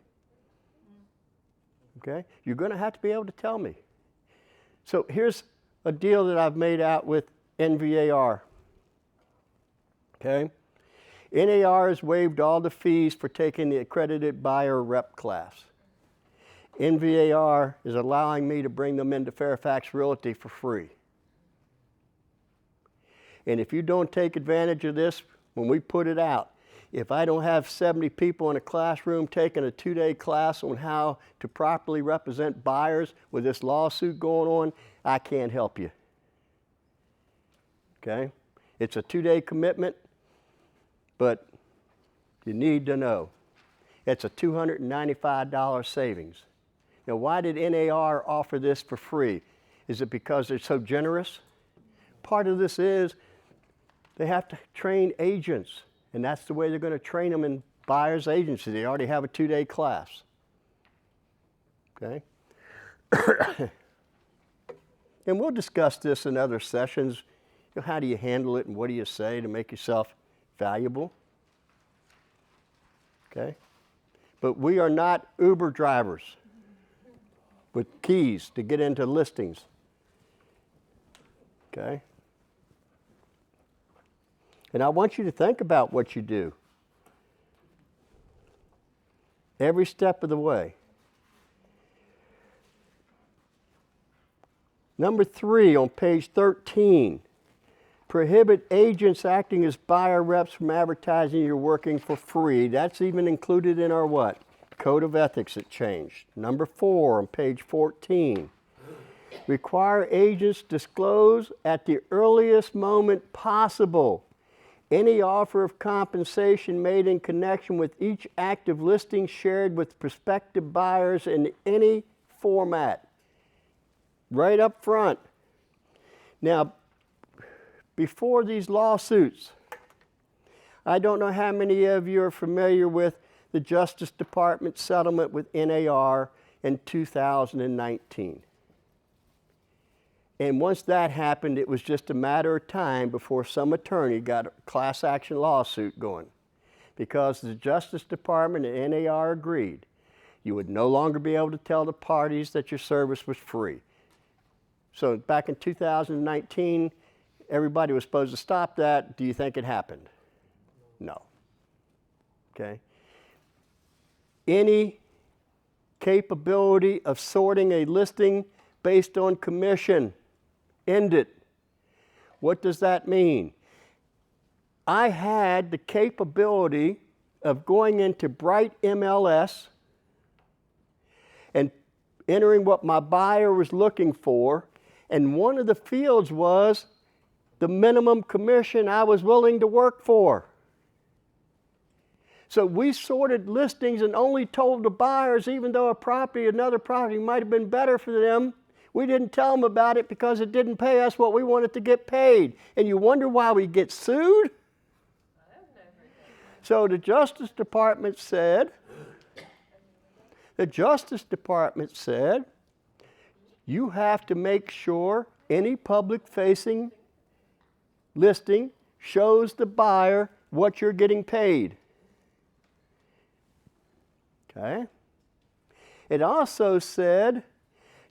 Okay? You're going to have to be able to tell me. So here's a deal that I've made out with NVAR. Okay? NAR has waived all the fees for taking the accredited buyer rep class. NVAR is allowing me to bring them into Fairfax Realty for free. And if you don't take advantage of this, when we put it out, if I don't have 70 people in a classroom taking a 2-day class on how to properly represent buyers with this lawsuit going on, I can't help you. Okay? It's a 2-day commitment, but you need to know. It's a $295 savings. Now, why did NAR offer this for free? Is it because they're so generous? Part of this is they have to train agents, and that's the way they're going to train them in buyer's agency. They already have a 2-day class. Okay? And we'll discuss this in other sessions. You know, how do you handle it and what do you say to make yourself valuable? Okay? But we are not Uber drivers with keys to get into listings. Okay? And I want you to think about what you do every step of the way. Number 3 on page 13, prohibit agents acting as buyer reps from advertising you're working for free. That's even included in our what? Code of Ethics that changed. Number 4 on page 14. Require agents disclose at the earliest moment possible any offer of compensation made in connection with each active listing shared with prospective buyers in any format. Right up front. Now, before these lawsuits, I don't know how many of you are familiar with the Justice Department settlement with NAR in 2019. And once that happened, it was just a matter of time before some attorney got a class action lawsuit going. Because the Justice Department and NAR agreed you would no longer be able to tell the parties that your service was free. So back in 2019, everybody was supposed to stop that. Do you think it happened? No. Okay? Any capability of sorting a listing based on commission, end it. What does that mean? I had the capability of going into Bright MLS and entering what my buyer was looking for, and one of the fields was the minimum commission I was willing to work for. So we sorted listings and only told the buyers, even though another property might have been better for them, we didn't tell them about it because it didn't pay us what we wanted to get paid. And you wonder why we get sued? So the Justice Department said, you have to make sure any public-facing listing shows the buyer what you're getting paid. Okay? It also said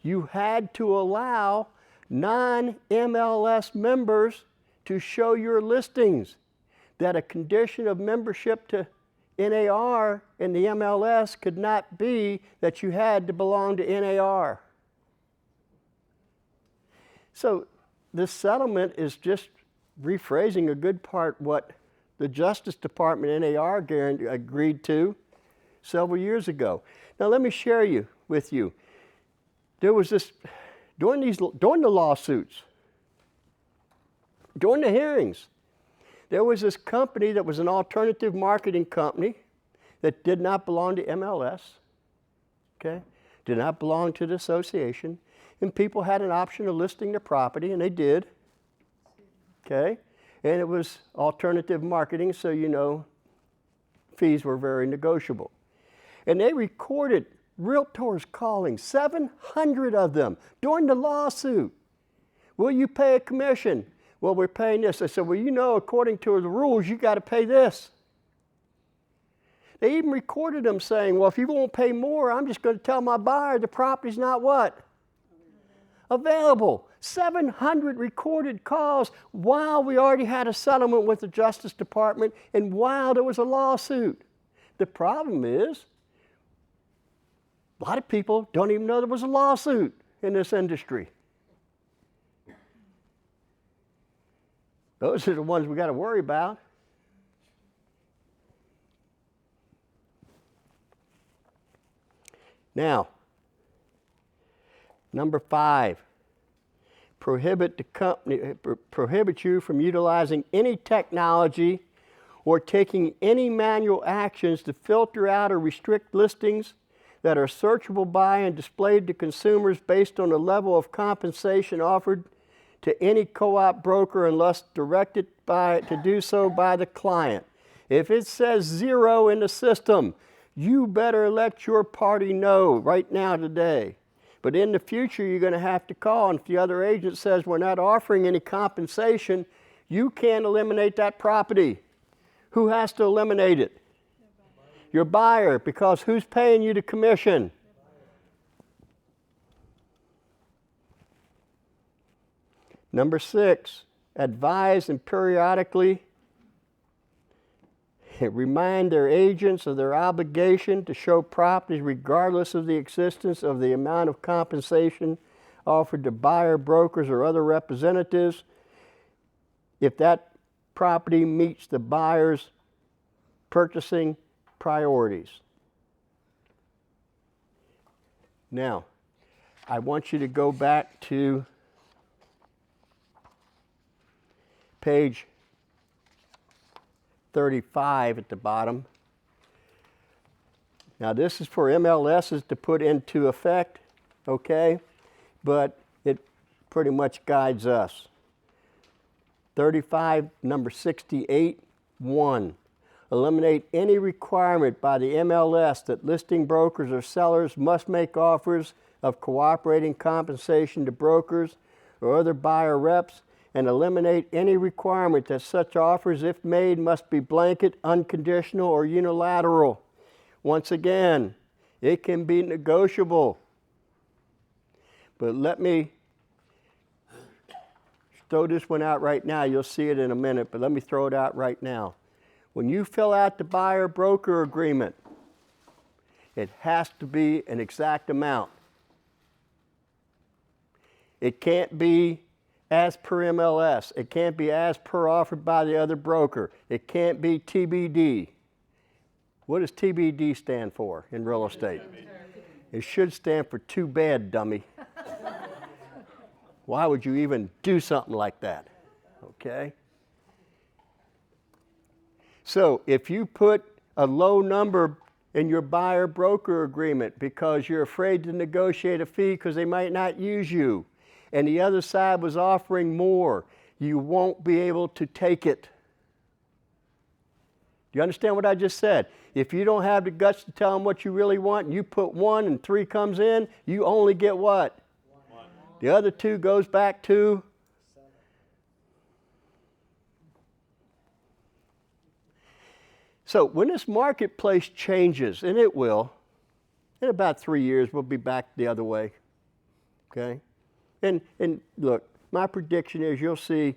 you had to allow non-MLS members to show your listings, that a condition of membership to NAR and the MLS could not be that you had to belong to NAR. So this settlement is just rephrasing a good part what the Justice Department and NAR agreed to several years ago. Now let me share with you. There was this, during the lawsuits, during the hearings, there was this company that was an alternative marketing company that did not belong to MLS, okay? Did not belong to the association, and people had an option of listing their property, and they did, okay? And it was alternative marketing, so you know, fees were very negotiable. And they recorded realtors calling, 700 of them, during the lawsuit. Will you pay a commission? Well, we're paying this. I said, well, you know, according to the rules, you got to pay this. They even recorded them saying, well, if you won't pay more, I'm just going to tell my buyer the property's not what? Available. 700 recorded calls while we already had a settlement with the Justice Department and while there was a lawsuit. The problem is, a lot of people don't even know there was a lawsuit in this industry. Those are the ones we got to worry about. Now, number 5, prohibit you from utilizing any technology or taking any manual actions to filter out or restrict listings that are searchable by and displayed to consumers based on the level of compensation offered to any co-op broker unless directed to do so by the client. If it says 0 in the system, you better let your party know right now today. But in the future, you're going to have to call, and if the other agent says we're not offering any compensation, you can't eliminate that property. Who has to eliminate it? Your buyer, because who's paying you the commission? Number 6, advise and periodically remind their agents of their obligation to show properties regardless of the existence of the amount of compensation offered to buyer, brokers, or other representatives if that property meets the buyer's purchasing priorities. Now, I want you to go back to page 35 at the bottom. Now this is for MLSs to put into effect, okay? But it pretty much guides us. 35, number 68, 1. Eliminate any requirement by the MLS that listing brokers or sellers must make offers of cooperating compensation to brokers or other buyer reps, and eliminate any requirement that such offers, if made, must be blanket, unconditional, or unilateral. Once again, it can be negotiable. But let me throw this one out right now. You'll see it in a minute, but let me throw it out right now. When you fill out the buyer-broker agreement, it has to be an exact amount. It can't be as per MLS. It can't be as per offered by the other broker. It can't be TBD. What does TBD stand for in real estate? It should stand for too bad, dummy. Why would you even do something like that? Okay? So if you put a low number in your buyer-broker agreement because you're afraid to negotiate a fee because they might not use you, and the other side was offering more, you won't be able to take it. Do you understand what I just said? If you don't have the guts to tell them what you really want, and you put 1 and 3 comes in, you only get what? 1. The other 2 goes back to 7. So when this marketplace changes, and it will, in about 3 years, we'll be back the other way, okay? And look, my prediction is you'll see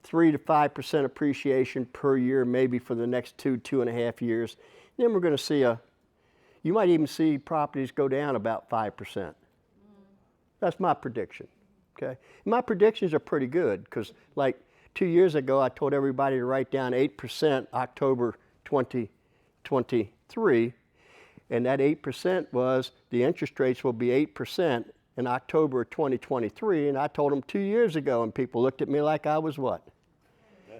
3 to 5% appreciation per year, maybe for the next 2.5 years. Then we're going to see you might even see properties go down about 5%. That's my prediction, okay? My predictions are pretty good because like 2 years ago, I told everybody to write down 8% October 2023, and that 8% was the interest rates will be 8% in October 2023, and I told them 2 years ago, and people looked at me like I was what?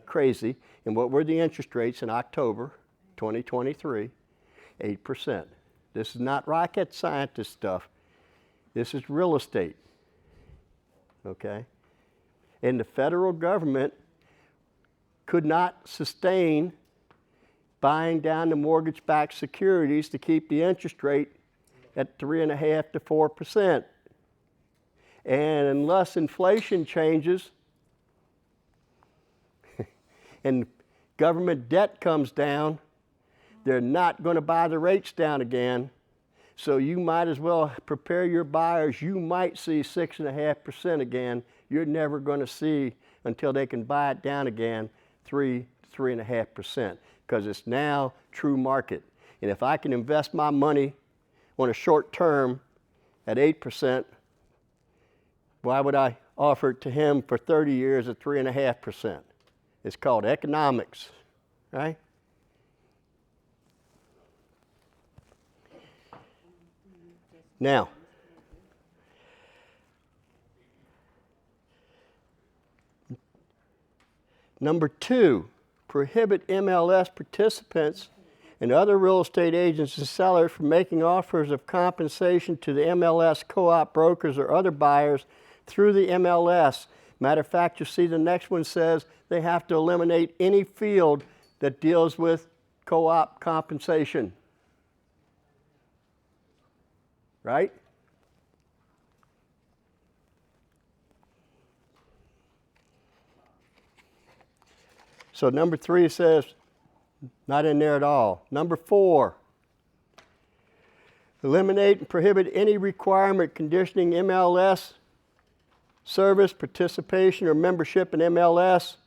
Crazy. And what were the interest rates in October 2023? 8%. This is not rocket scientist stuff. This is real estate, okay? And the federal government could not sustain buying down the mortgage-backed securities to keep the interest rate at 3.5% to 4%. And unless inflation changes and government debt comes down, They're not going to buy the rates down again. So you might as well prepare your buyers. You might see 6.5% again. You're never going to see, until they can buy it down again, 3.5%, because it's now true market. And if I can invest my money on a short term at 8%, why would I offer it to him for 30 years at 3.5%? It's called economics, right? Now, number 2, prohibit MLS participants and other real estate agents and sellers from making offers of compensation to the MLS co-op brokers or other buyers through the MLS. Matter of fact, you see the next one says they have to eliminate any field that deals with co-op compensation. Right? So number 3 says, not in there at all. Number 4, eliminate and prohibit any requirement conditioning MLS service, participation, or membership in MLS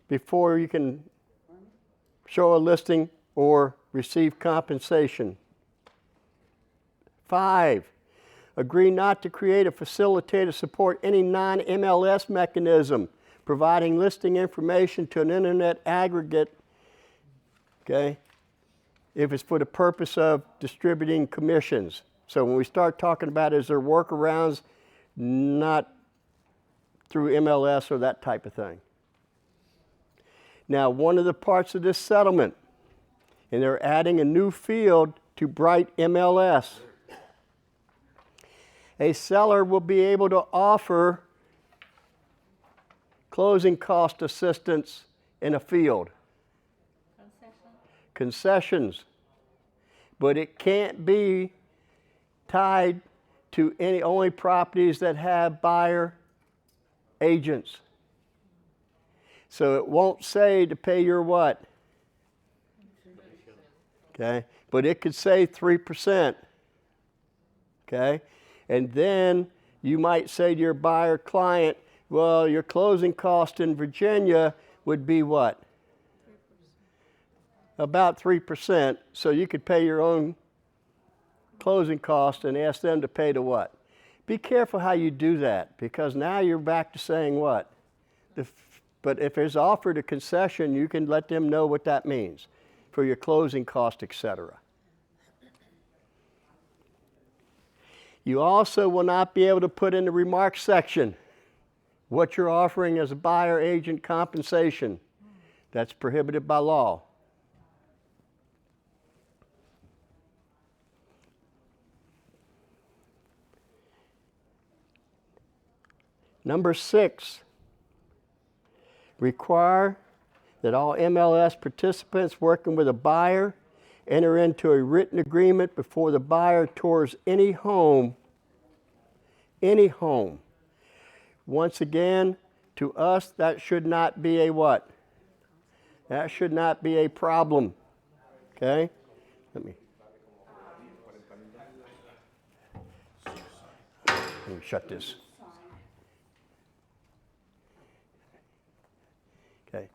before you can show a listing or receive compensation. 5, agree not to create or facilitate or support any non-MLS mechanism providing listing information to an internet aggregate, okay, if it's for the purpose of distributing commissions. So when we start talking about is there workarounds, not through MLS or that type of thing. Now, one of the parts of this settlement, and they're adding a new field to Bright MLS. A seller will be able to offer closing cost assistance in a field. Concessions. But it can't be tied to any only properties that have buyer agents. So it won't say to pay your what? Okay, but it could say 3%. Okay, and then you might say to your buyer client, well, your closing cost in Virginia would be what? About 3%. So you could pay your own closing cost and ask them to pay to what? Be careful how you do that, because now you're back to saying what? But if there's offered a concession, you can let them know what that means for your closing cost, etc. You also will not be able to put in the remarks section what you're offering as a buyer agent compensation. That's prohibited by law. Number 6, require that all MLS participants working with a buyer enter into a written agreement before the buyer tours any home. Any home. Once again, to us, that should not be a what? That should not be a problem. Okay? Let me shut this. Okay.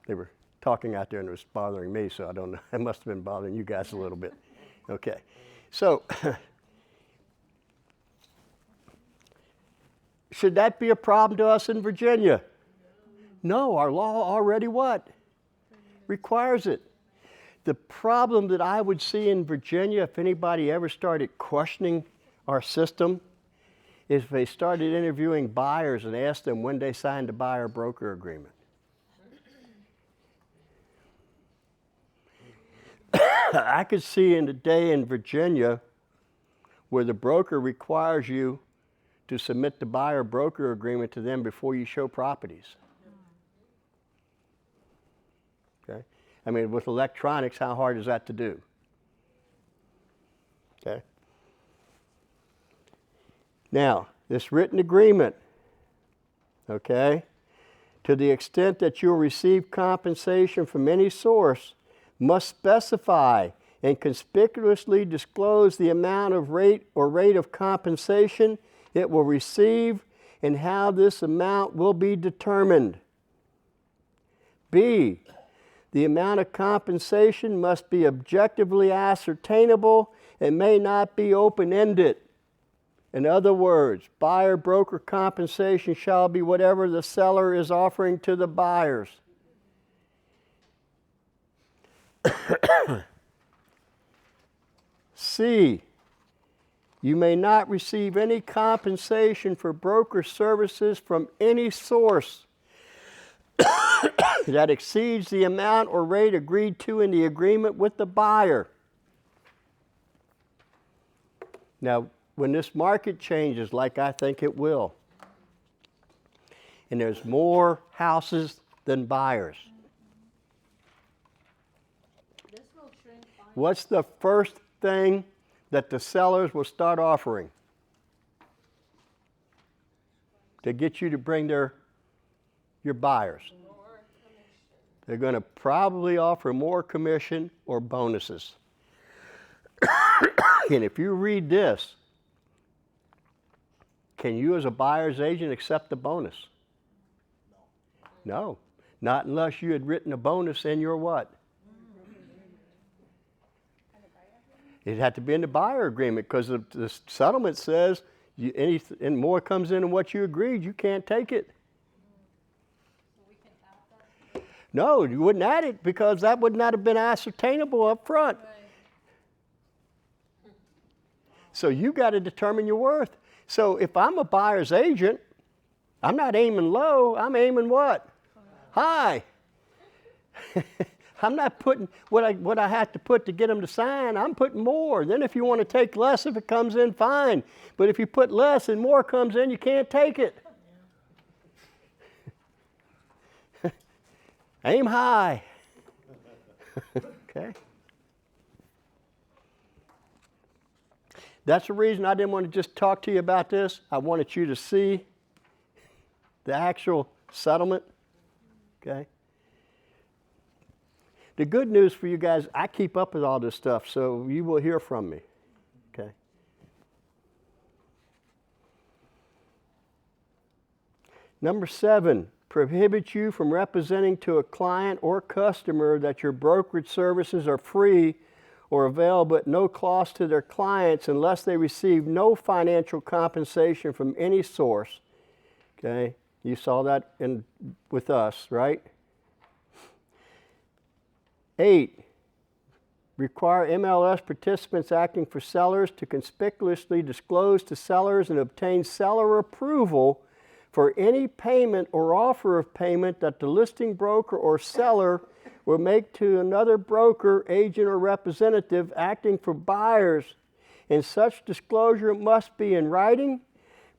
They were talking out there and it was bothering me, so I don't know. It must have been bothering you guys a little bit. Okay. So, should that be a problem to us in Virginia? No, our law already what? Requires it. The problem that I would see in Virginia, if anybody ever started questioning our system, is if they started interviewing buyers and asked them when they signed a buyer-broker agreement. I could see in the day in Virginia where the broker requires you to submit the buyer-broker agreement to them before you show properties. Okay? I mean, with electronics, how hard is that to do? Okay? Now, this written agreement, okay, to the extent that you'll receive compensation from any source, must specify and conspicuously disclose the amount of rate of compensation it will receive and how this amount will be determined. B, the amount of compensation must be objectively ascertainable and may not be open-ended. In other words, buyer-broker compensation shall be whatever the seller is offering to the buyers. C, you may not receive any compensation for broker services from any source that exceeds the amount or rate agreed to in the agreement with the buyer. Now, when this market changes, like I think it will, and there's more houses than buyers, This will shrink by what's the first thing that the sellers will start offering to get you to bring your buyers? They're going to probably offer more commission or bonuses. And if you read this, can you as a buyer's agent accept the bonus? No. Not unless you had written a bonus in your what? It had to be in the buyer agreement because the settlement says and more comes in than what you agreed, you can't take it. No, you wouldn't add it because that would not have been ascertainable up front. So you got to determine your worth. So if I'm a buyer's agent, I'm not aiming low, I'm aiming what? High. I'm not putting what I have to put to get them to sign, I'm putting more. Then if you want to take less, if it comes in, fine. But if you put less and more comes in, you can't take it. Aim high. Okay? That's the reason I didn't want to just talk to you about this. I wanted you to see the actual settlement. Okay? The good news for you guys, I keep up with all this stuff, so you will hear from me. Okay? Number 7, prohibits you from representing to a client or customer that your brokerage services are free or available at no cost to their clients unless they receive no financial compensation from any source. Okay? You saw that with us, right? 8, require MLS participants acting for sellers to conspicuously disclose to sellers and obtain seller approval for any payment or offer of payment that the listing broker or seller will make to another broker, agent, or representative acting for buyers. And such disclosure must be in writing,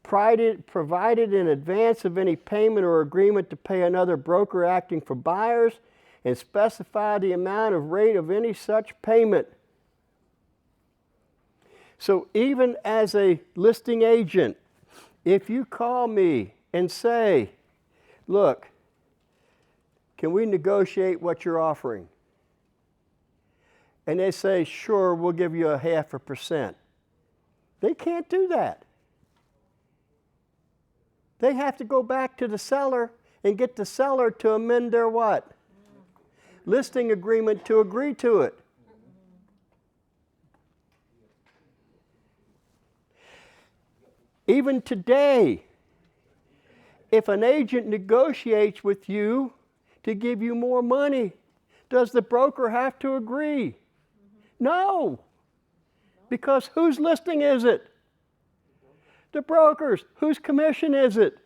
provided in advance of any payment or agreement to pay another broker acting for buyers, and specify the amount of rate of any such payment. So even as a listing agent, if you call me and say, look, can we negotiate what you're offering? And they say, sure, we'll give you 0.5%. They can't do that. They have to go back to the seller and get the seller to amend their what? Listing agreement to agree to it. Even today, if an agent negotiates with you to give you more money, does the broker have to agree? No. Because whose listing is it? The broker's. Whose commission is it?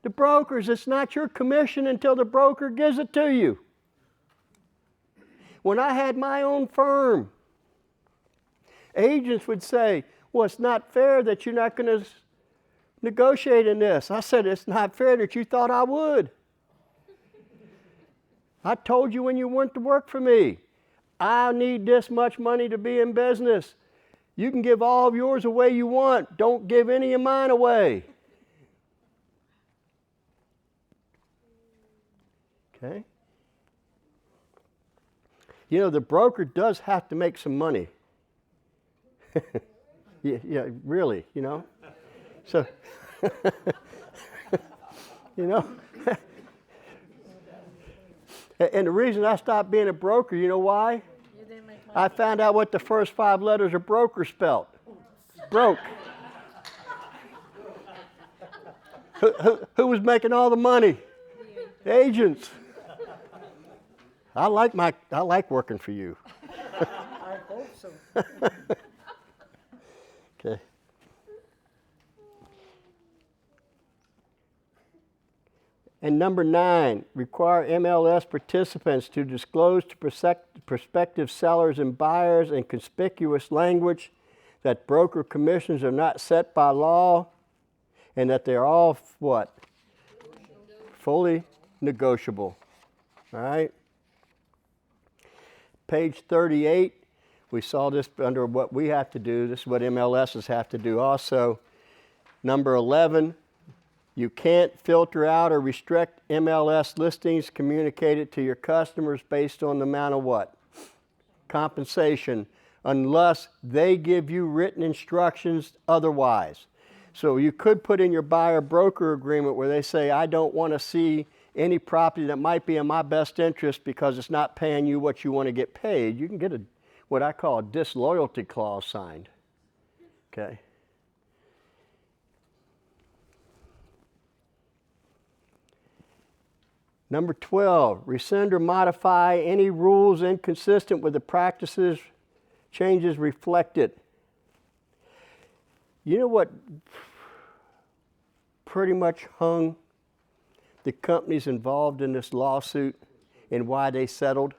The broker's. It's not your commission until the broker gives it to you. When I had my own firm, agents would say, well, it's not fair that you're not going to negotiate in this. I said, it's not fair that you thought I would. I told you when you went to work for me, I need this much money to be in business. You can give all of yours away you want. Don't give any of mine away. Okay? You know, the broker does have to make some money. Yeah, really, you know? So, you know? And the reason I stopped being a broker, you know why? You didn't make money. I found out what the first 5 letters of broker spelled. Broke. Who was making all the money? The agents. I like working for you. I hope so. Okay. And number 9, require MLS participants to disclose to prospective sellers and buyers in conspicuous language that broker commissions are not set by law and that they're all what? Fully negotiable. All right? Page 38, we saw this under what we have to do. This is what MLSs have to do also. Number 11, you can't filter out or restrict MLS listings communicated to your customers based on the amount of what? Compensation, unless they give you written instructions otherwise. So you could put in your buyer-broker agreement where they say, I don't want to see any property that might be in my best interest because it's not paying you what you want to get paid. You can get what I call a disloyalty clause signed. Okay. Number 12, rescind or modify any rules inconsistent with the practices changes reflected. You know what pretty much hung the companies involved in this lawsuit and why they settled?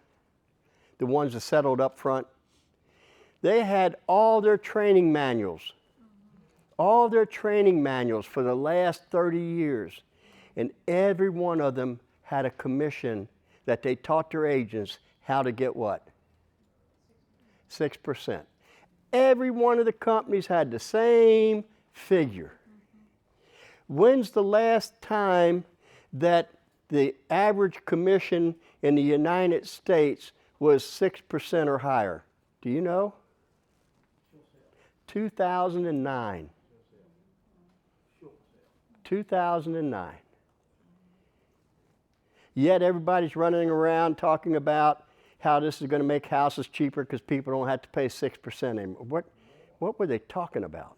The ones that settled up front. They had all their training manuals for the last 30 years, and every one of them had a commission that they taught their agents how to get what? 6%. Every one of the companies had the same figure. When's the last time that the average commission in the United States was 6% or higher? Do you know? 2009. 2009. Yet everybody's running around talking about how this is going to make houses cheaper because people don't have to pay 6% anymore. What were they talking about?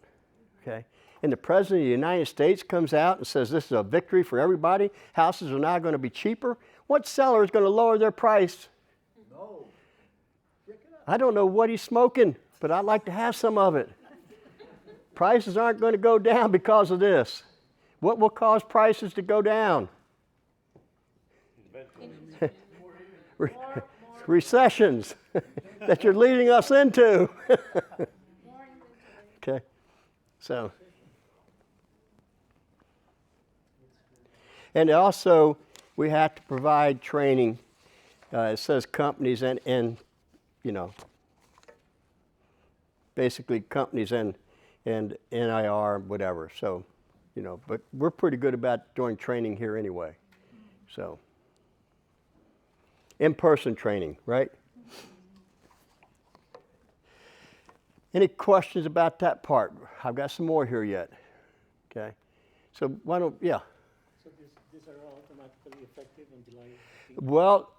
Okay. And the President of the United States comes out and says this is a victory for everybody. Houses are now going to be cheaper. What seller is going to lower their price? No. I don't know what he's smoking, but I'd like to have some of it. Prices aren't going to go down because of this. What will cause prices to go down? Recessions that you're leading us into. Okay, so. And also, we have to provide training. It says companies and you know, basically companies and NIR, whatever. So, you know, but we're pretty good about doing training here anyway. So, in-person training, right? Any questions about that part? I've got some more here yet. Okay, so why don't, yeah. So these are automatically effective on July 15th? Well,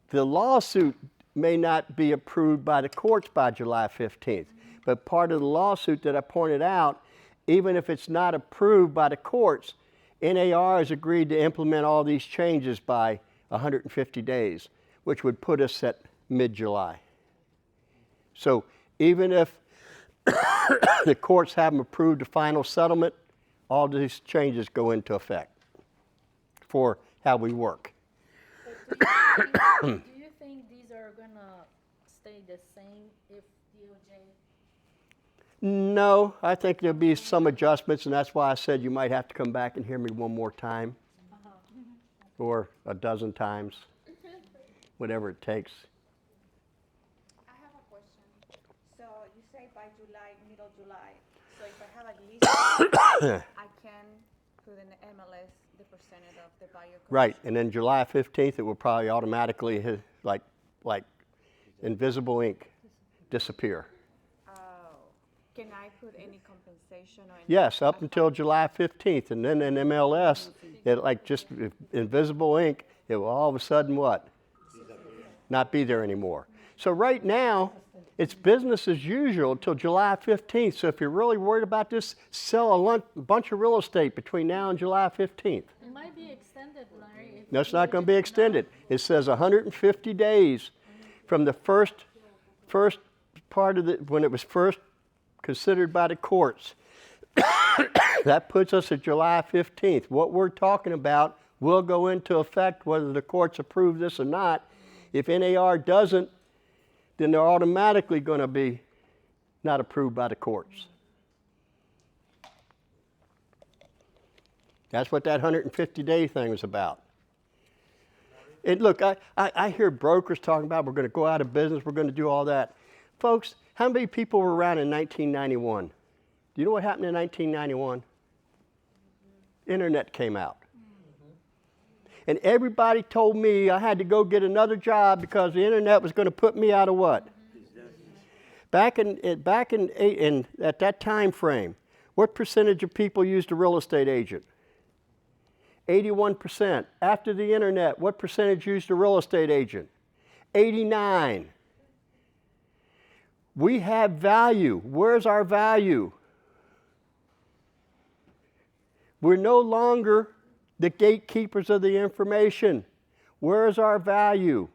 the lawsuit may not be approved by the courts by July 15th, but part of the lawsuit that I pointed out, even if it's not approved by the courts, NAR has agreed to implement all these changes by 150 days, which would put us at mid-July. So even if the courts haven't approved the final settlement, all these changes go into effect for how we work. Do you think these are gonna stay the same if DOJ? No, I think there'll be some adjustments, and that's why I said you might have to come back and hear me one more time, or a dozen times, whatever it takes. I have a question. So you say by July, middle July. So if I have a list, I can put in the MLS the percentage of the buyer Right, commission? and then July 15th, it will probably automatically, like invisible ink, disappear. Oh, can I put any compensation or any? Yes, up until July 15th, and then in MLS, it like just invisible ink, it will all of a sudden what? Not be there anymore. So right now, it's business as usual until July 15th. So if you're really worried about this, sell a bunch of real estate between now and July 15th. It might be extended, Larry. if No, it's we not going to be did extended. It says 150 days from the first part of when it was first considered by the courts. That puts us at July 15th. What we're talking about will go into effect whether the courts approve this or not. If NAR doesn't, then they're automatically going to be not approved by the courts. That's what that 150-day thing was about. And look, I hear brokers talking about we're going to go out of business, we're going to do all that. Folks, how many people were around in 1991? Do you know what happened in 1991? Internet came out. And everybody told me I had to go get another job because the internet was going to put me out of what? Back in at that time frame, what percentage of people used a real estate agent? 81%. After the internet, what percentage used a real estate agent? 89. We have value. Where's our value? We're no longer the gatekeepers of the information. Where's our value?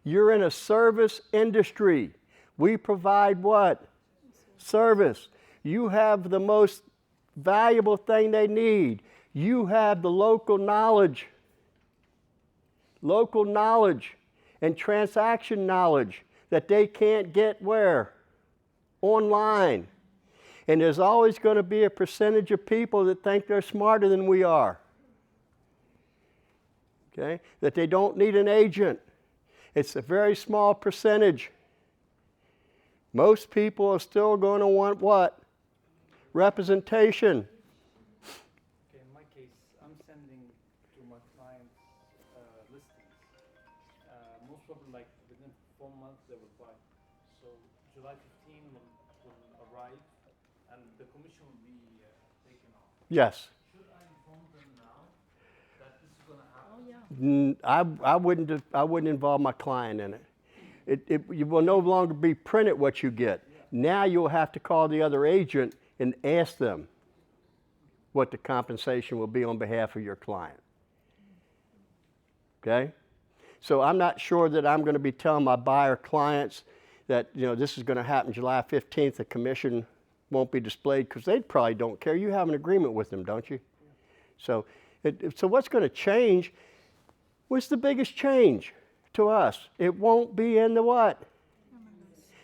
You're in a service industry. We provide what? Service. You have the most valuable thing they need. You have the local knowledge and transaction knowledge that they can't get where? Online. And there's always going to be a percentage of people that think they're smarter than we are. Okay? That they don't need an agent. It's a very small percentage. Most people are still going to want what? Representation. Okay, in my case, I'm sending to my clients listings. Most probably like within 4 months they will buy. So July 15 will arrive and the commission will be taken off. Yes. Should I inform them now that this is going to happen? I wouldn't involve my client in it. You will no longer be printed what you get. Now you'll have to call the other agent and ask them what the compensation will be on behalf of your client. Okay? So I'm not sure that I'm going to be telling my buyer clients that this is going to happen July 15th. The commission won't be displayed because they probably don't care. You have an agreement with them, don't you? So what's going to change? What's the biggest change to us? It won't be in the what?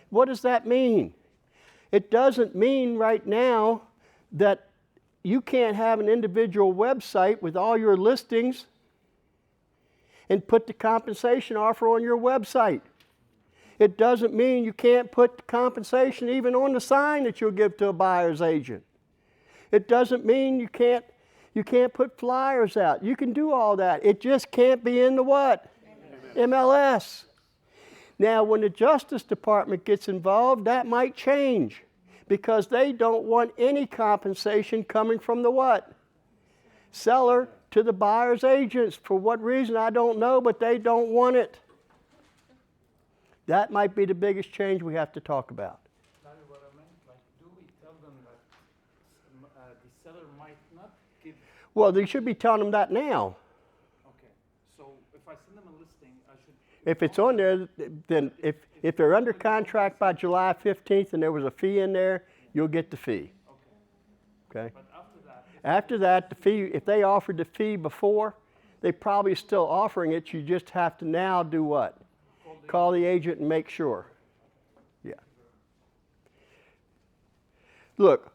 What does that mean? It doesn't mean right now that you can't have an individual website with all your listings and put the compensation offer on your website. It doesn't mean you can't put the compensation even on the sign that you'll give to a buyer's agent. It doesn't mean you can't put flyers out. You can do all that. It just can't be in the what? MLS. Now, when the Justice Department gets involved, that might change because they don't want any compensation coming from the what? Seller to the buyer's agents. For what reason, I don't know, but they don't want it. That might be the biggest change we have to talk about. Larry, what I meant, like, do we tell them that the seller might not give? Well, they should be telling them that now. Okay, so if I send them a listing, I should. If it's on there, then if they're under contract by July 15th and there was a fee in there, you'll get the fee. Okay? But after that, After that, the fee, if they offered the fee before, they probably still offering it. You just have to now do what? Call the agent and make sure. Yeah. Look,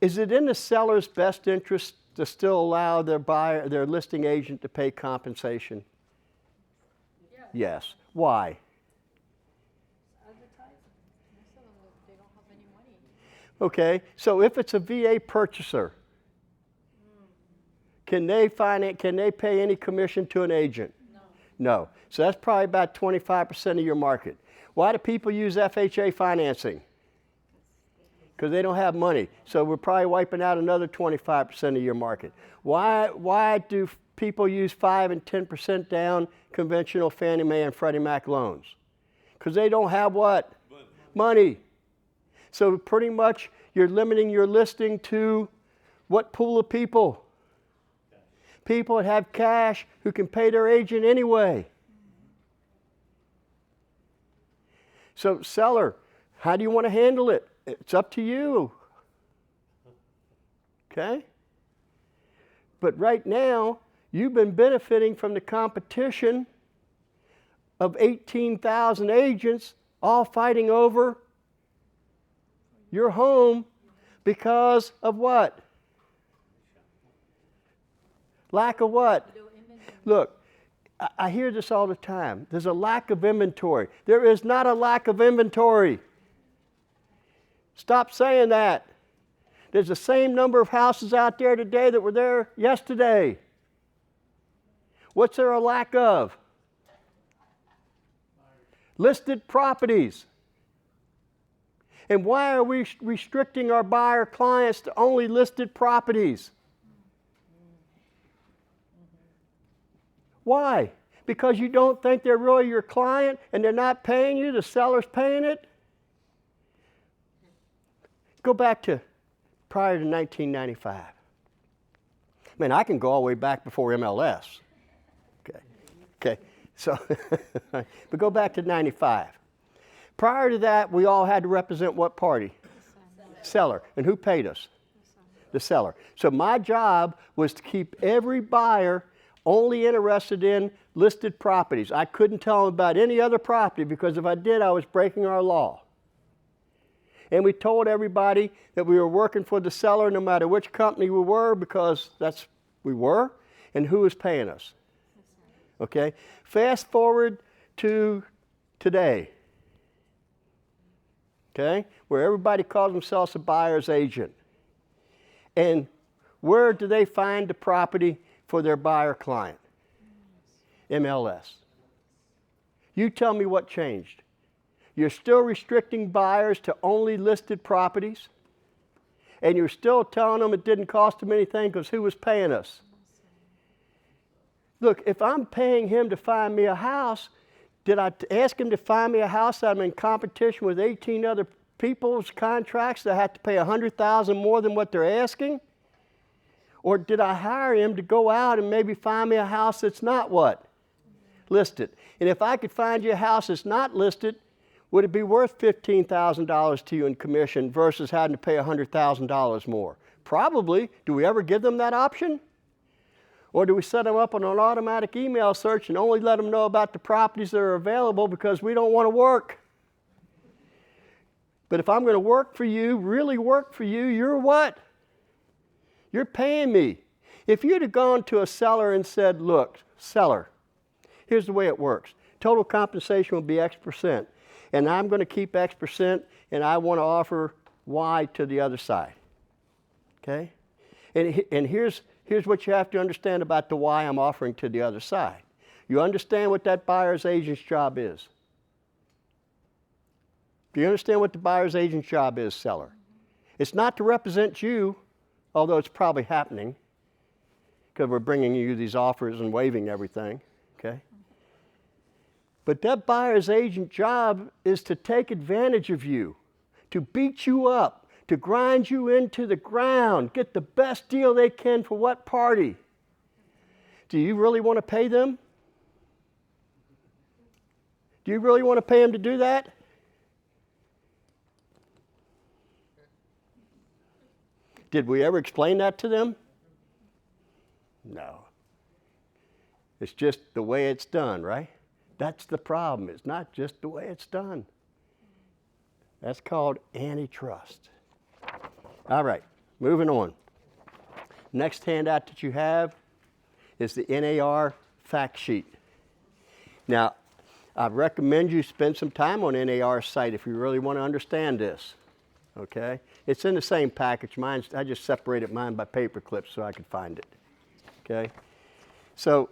is it in the seller's best interest to still allow their listing agent to pay compensation? Yes. Why? Advertising. Most of them, they don't have any money. Okay, so if it's a VA purchaser, Can they pay any commission to an agent? No. So that's probably about 25% of your market. Why do people use FHA financing? Because they don't have money. So we're probably wiping out another 25% of your market. Why do people use 5 and 10% down conventional Fannie Mae and Freddie Mac loans? Because they don't have what? Money. So pretty much you're limiting your listing to what pool of people? People that have cash who can pay their agent anyway. So seller, how do you want to handle it? It's up to you. Okay? But right now, you've been benefiting from the competition of 18,000 agents all fighting over your home because of what? Lack of what? Look, I hear this all the time. There's a lack of inventory. There is not a lack of inventory. Stop saying that. There's the same number of houses out there today that were there yesterday. What's there a lack of? Listed properties. And why are we restricting our buyer clients to only listed properties? Why? Because you don't think they're really your client and they're not paying you, the seller's paying it? Go back to prior to 1995. Man, I can go all the way back before MLS. Okay. So, but go back to 95. Prior to that, we all had to represent what party? Seller. And who paid us? The seller. So my job was to keep every buyer only interested in listed properties. I couldn't tell them about any other property because if I did, I was breaking our law. And we told everybody that we were working for the seller no matter which company we were because we were, and who was paying us. Okay? Fast forward to today. Okay? Where everybody calls themselves a buyer's agent. And where do they find the property for their buyer client? MLS. You tell me what changed. You're still restricting buyers to only listed properties, and you're still telling them it didn't cost them anything because who was paying us? Look, if I'm paying him to find me a house, did I ask him to find me a house that I'm in competition with 18 other people's contracts that have to pay $100,000 more than what they're asking? Or did I hire him to go out and maybe find me a house that's not what? Listed. And if I could find you a house that's not listed, would it be worth $15,000 to you in commission versus having to pay $100,000 more? Probably. Do we ever give them that option? Or do we set them up on an automatic email search and only let them know about the properties that are available because we don't want to work? But if I'm going to work for you, really work for you, you're what? You're paying me. If you'd have gone to a seller and said, look, seller, here's the way it works. Total compensation will be X%. And I'm going to keep X% and I want to offer Y to the other side. Okay? And here's what you have to understand about the Y I'm offering to the other side. You understand what that buyer's agent's job is? Do you understand what the buyer's agent's job is, seller? It's not to represent you, although it's probably happening because we're bringing you these offers and waiving everything, okay? But that buyer's agent job is to take advantage of you, to beat you up, to grind you into the ground, get the best deal they can for what party? Do you really want to pay them? Do you really want to pay them to do that? Did we ever explain that to them? No. It's just the way it's done, right? That's the problem. It's not just the way it's done. That's called antitrust. All right, moving on. Next handout that you have is the NAR fact sheet. Now, I recommend you spend some time on NAR's site if you really want to understand this. Okay? It's in the same package. I just separated mine by paper clips so I could find it. Okay? So,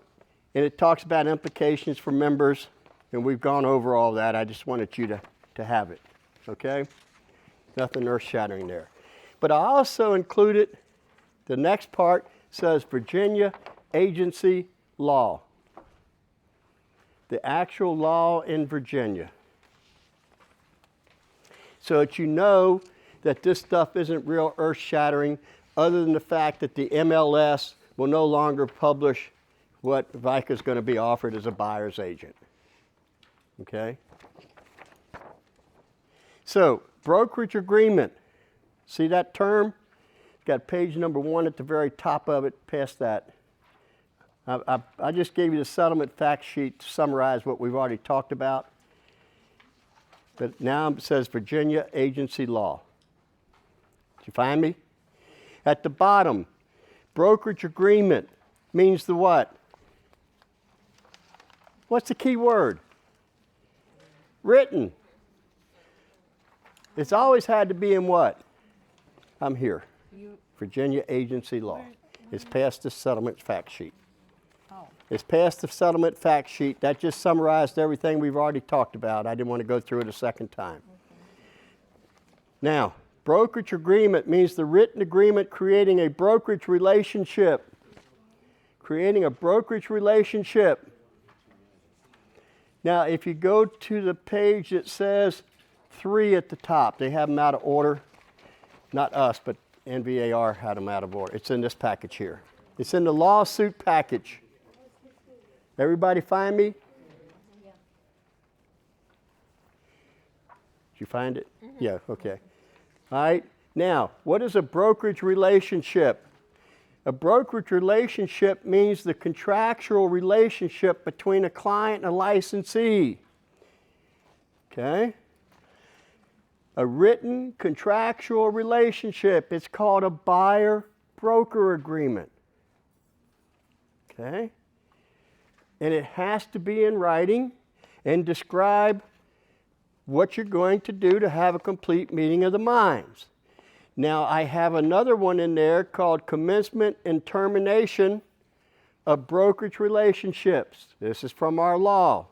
and it talks about implications for members, and we've gone over all that. I just wanted you to have it. Okay? Nothing earth-shattering there. But I also included, the next part says Virginia agency law. The actual law in Virginia. So that you know that this stuff isn't real earth-shattering, other than the fact that the MLS will no longer publish what VICA is going to be offered as a buyer's agent. Okay? So, brokerage agreement. See that term? It's got page number 1 at the very top of it, past that. I just gave you the settlement fact sheet to summarize what we've already talked about. But now it says Virginia agency law. Did you find me? At the bottom, brokerage agreement means the what? What's the key word? Written. It's always had to be in what? I'm here. Virginia agency law. It's past the settlement fact sheet. It's past the settlement fact sheet. That just summarized everything we've already talked about. I didn't want to go through it a second time. Now, brokerage agreement means the written agreement creating a brokerage relationship. Creating a brokerage relationship. Now, if you go to the page that says 3 at the top, they have them out of order. Not us, but NVAR had them out of order. It's in this package here. It's in the lawsuit package. Everybody find me? Yeah. Did you find it? Yeah, okay. All right. Now, what is a brokerage relationship? A brokerage relationship means the contractual relationship between a client and a licensee. Okay? A written contractual relationship. It's called a buyer-broker agreement. Okay? And it has to be in writing and describe what you're going to do to have a complete meeting of the minds. Now, I have another one in there called commencement and termination of brokerage relationships. This is from our law.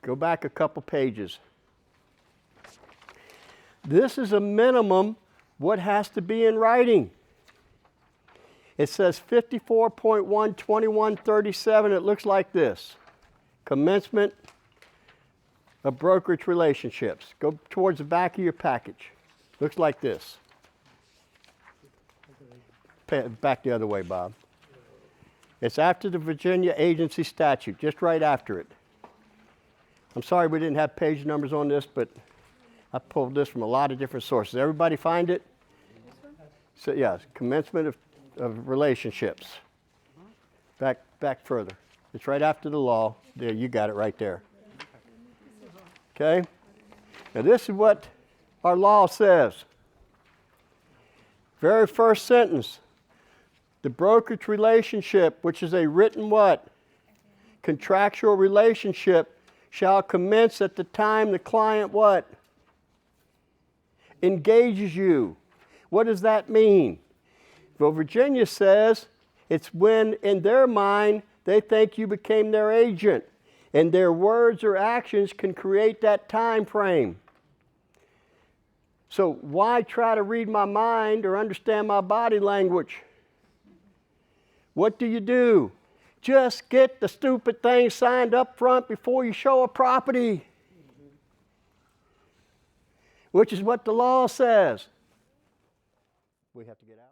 Go back a couple pages. This is a minimum what has to be in writing. It says 54.12137. It looks like this. Commencement of brokerage relationships. Go towards the back of your package. Looks like this. Back the other way, Bob. It's after the Virginia agency statute, just right after it. I'm sorry we didn't have page numbers on this, but I pulled this from a lot of different sources. Everybody find it? So, yeah, commencement of relationships. Back further. It's right after the law. There, you got it right there. Okay? Now this is what our law says. Very first sentence. The brokerage relationship, which is a written what? Contractual relationship, shall commence at the time the client what? Engages you. What does that mean? Well, Virginia says it's when, in their mind, they think you became their agent, and their words or actions can create that time frame. So why try to read my mind or understand my body language? What do? Just get the stupid thing signed up front before you show a property. Which is what the law says. We have to get out.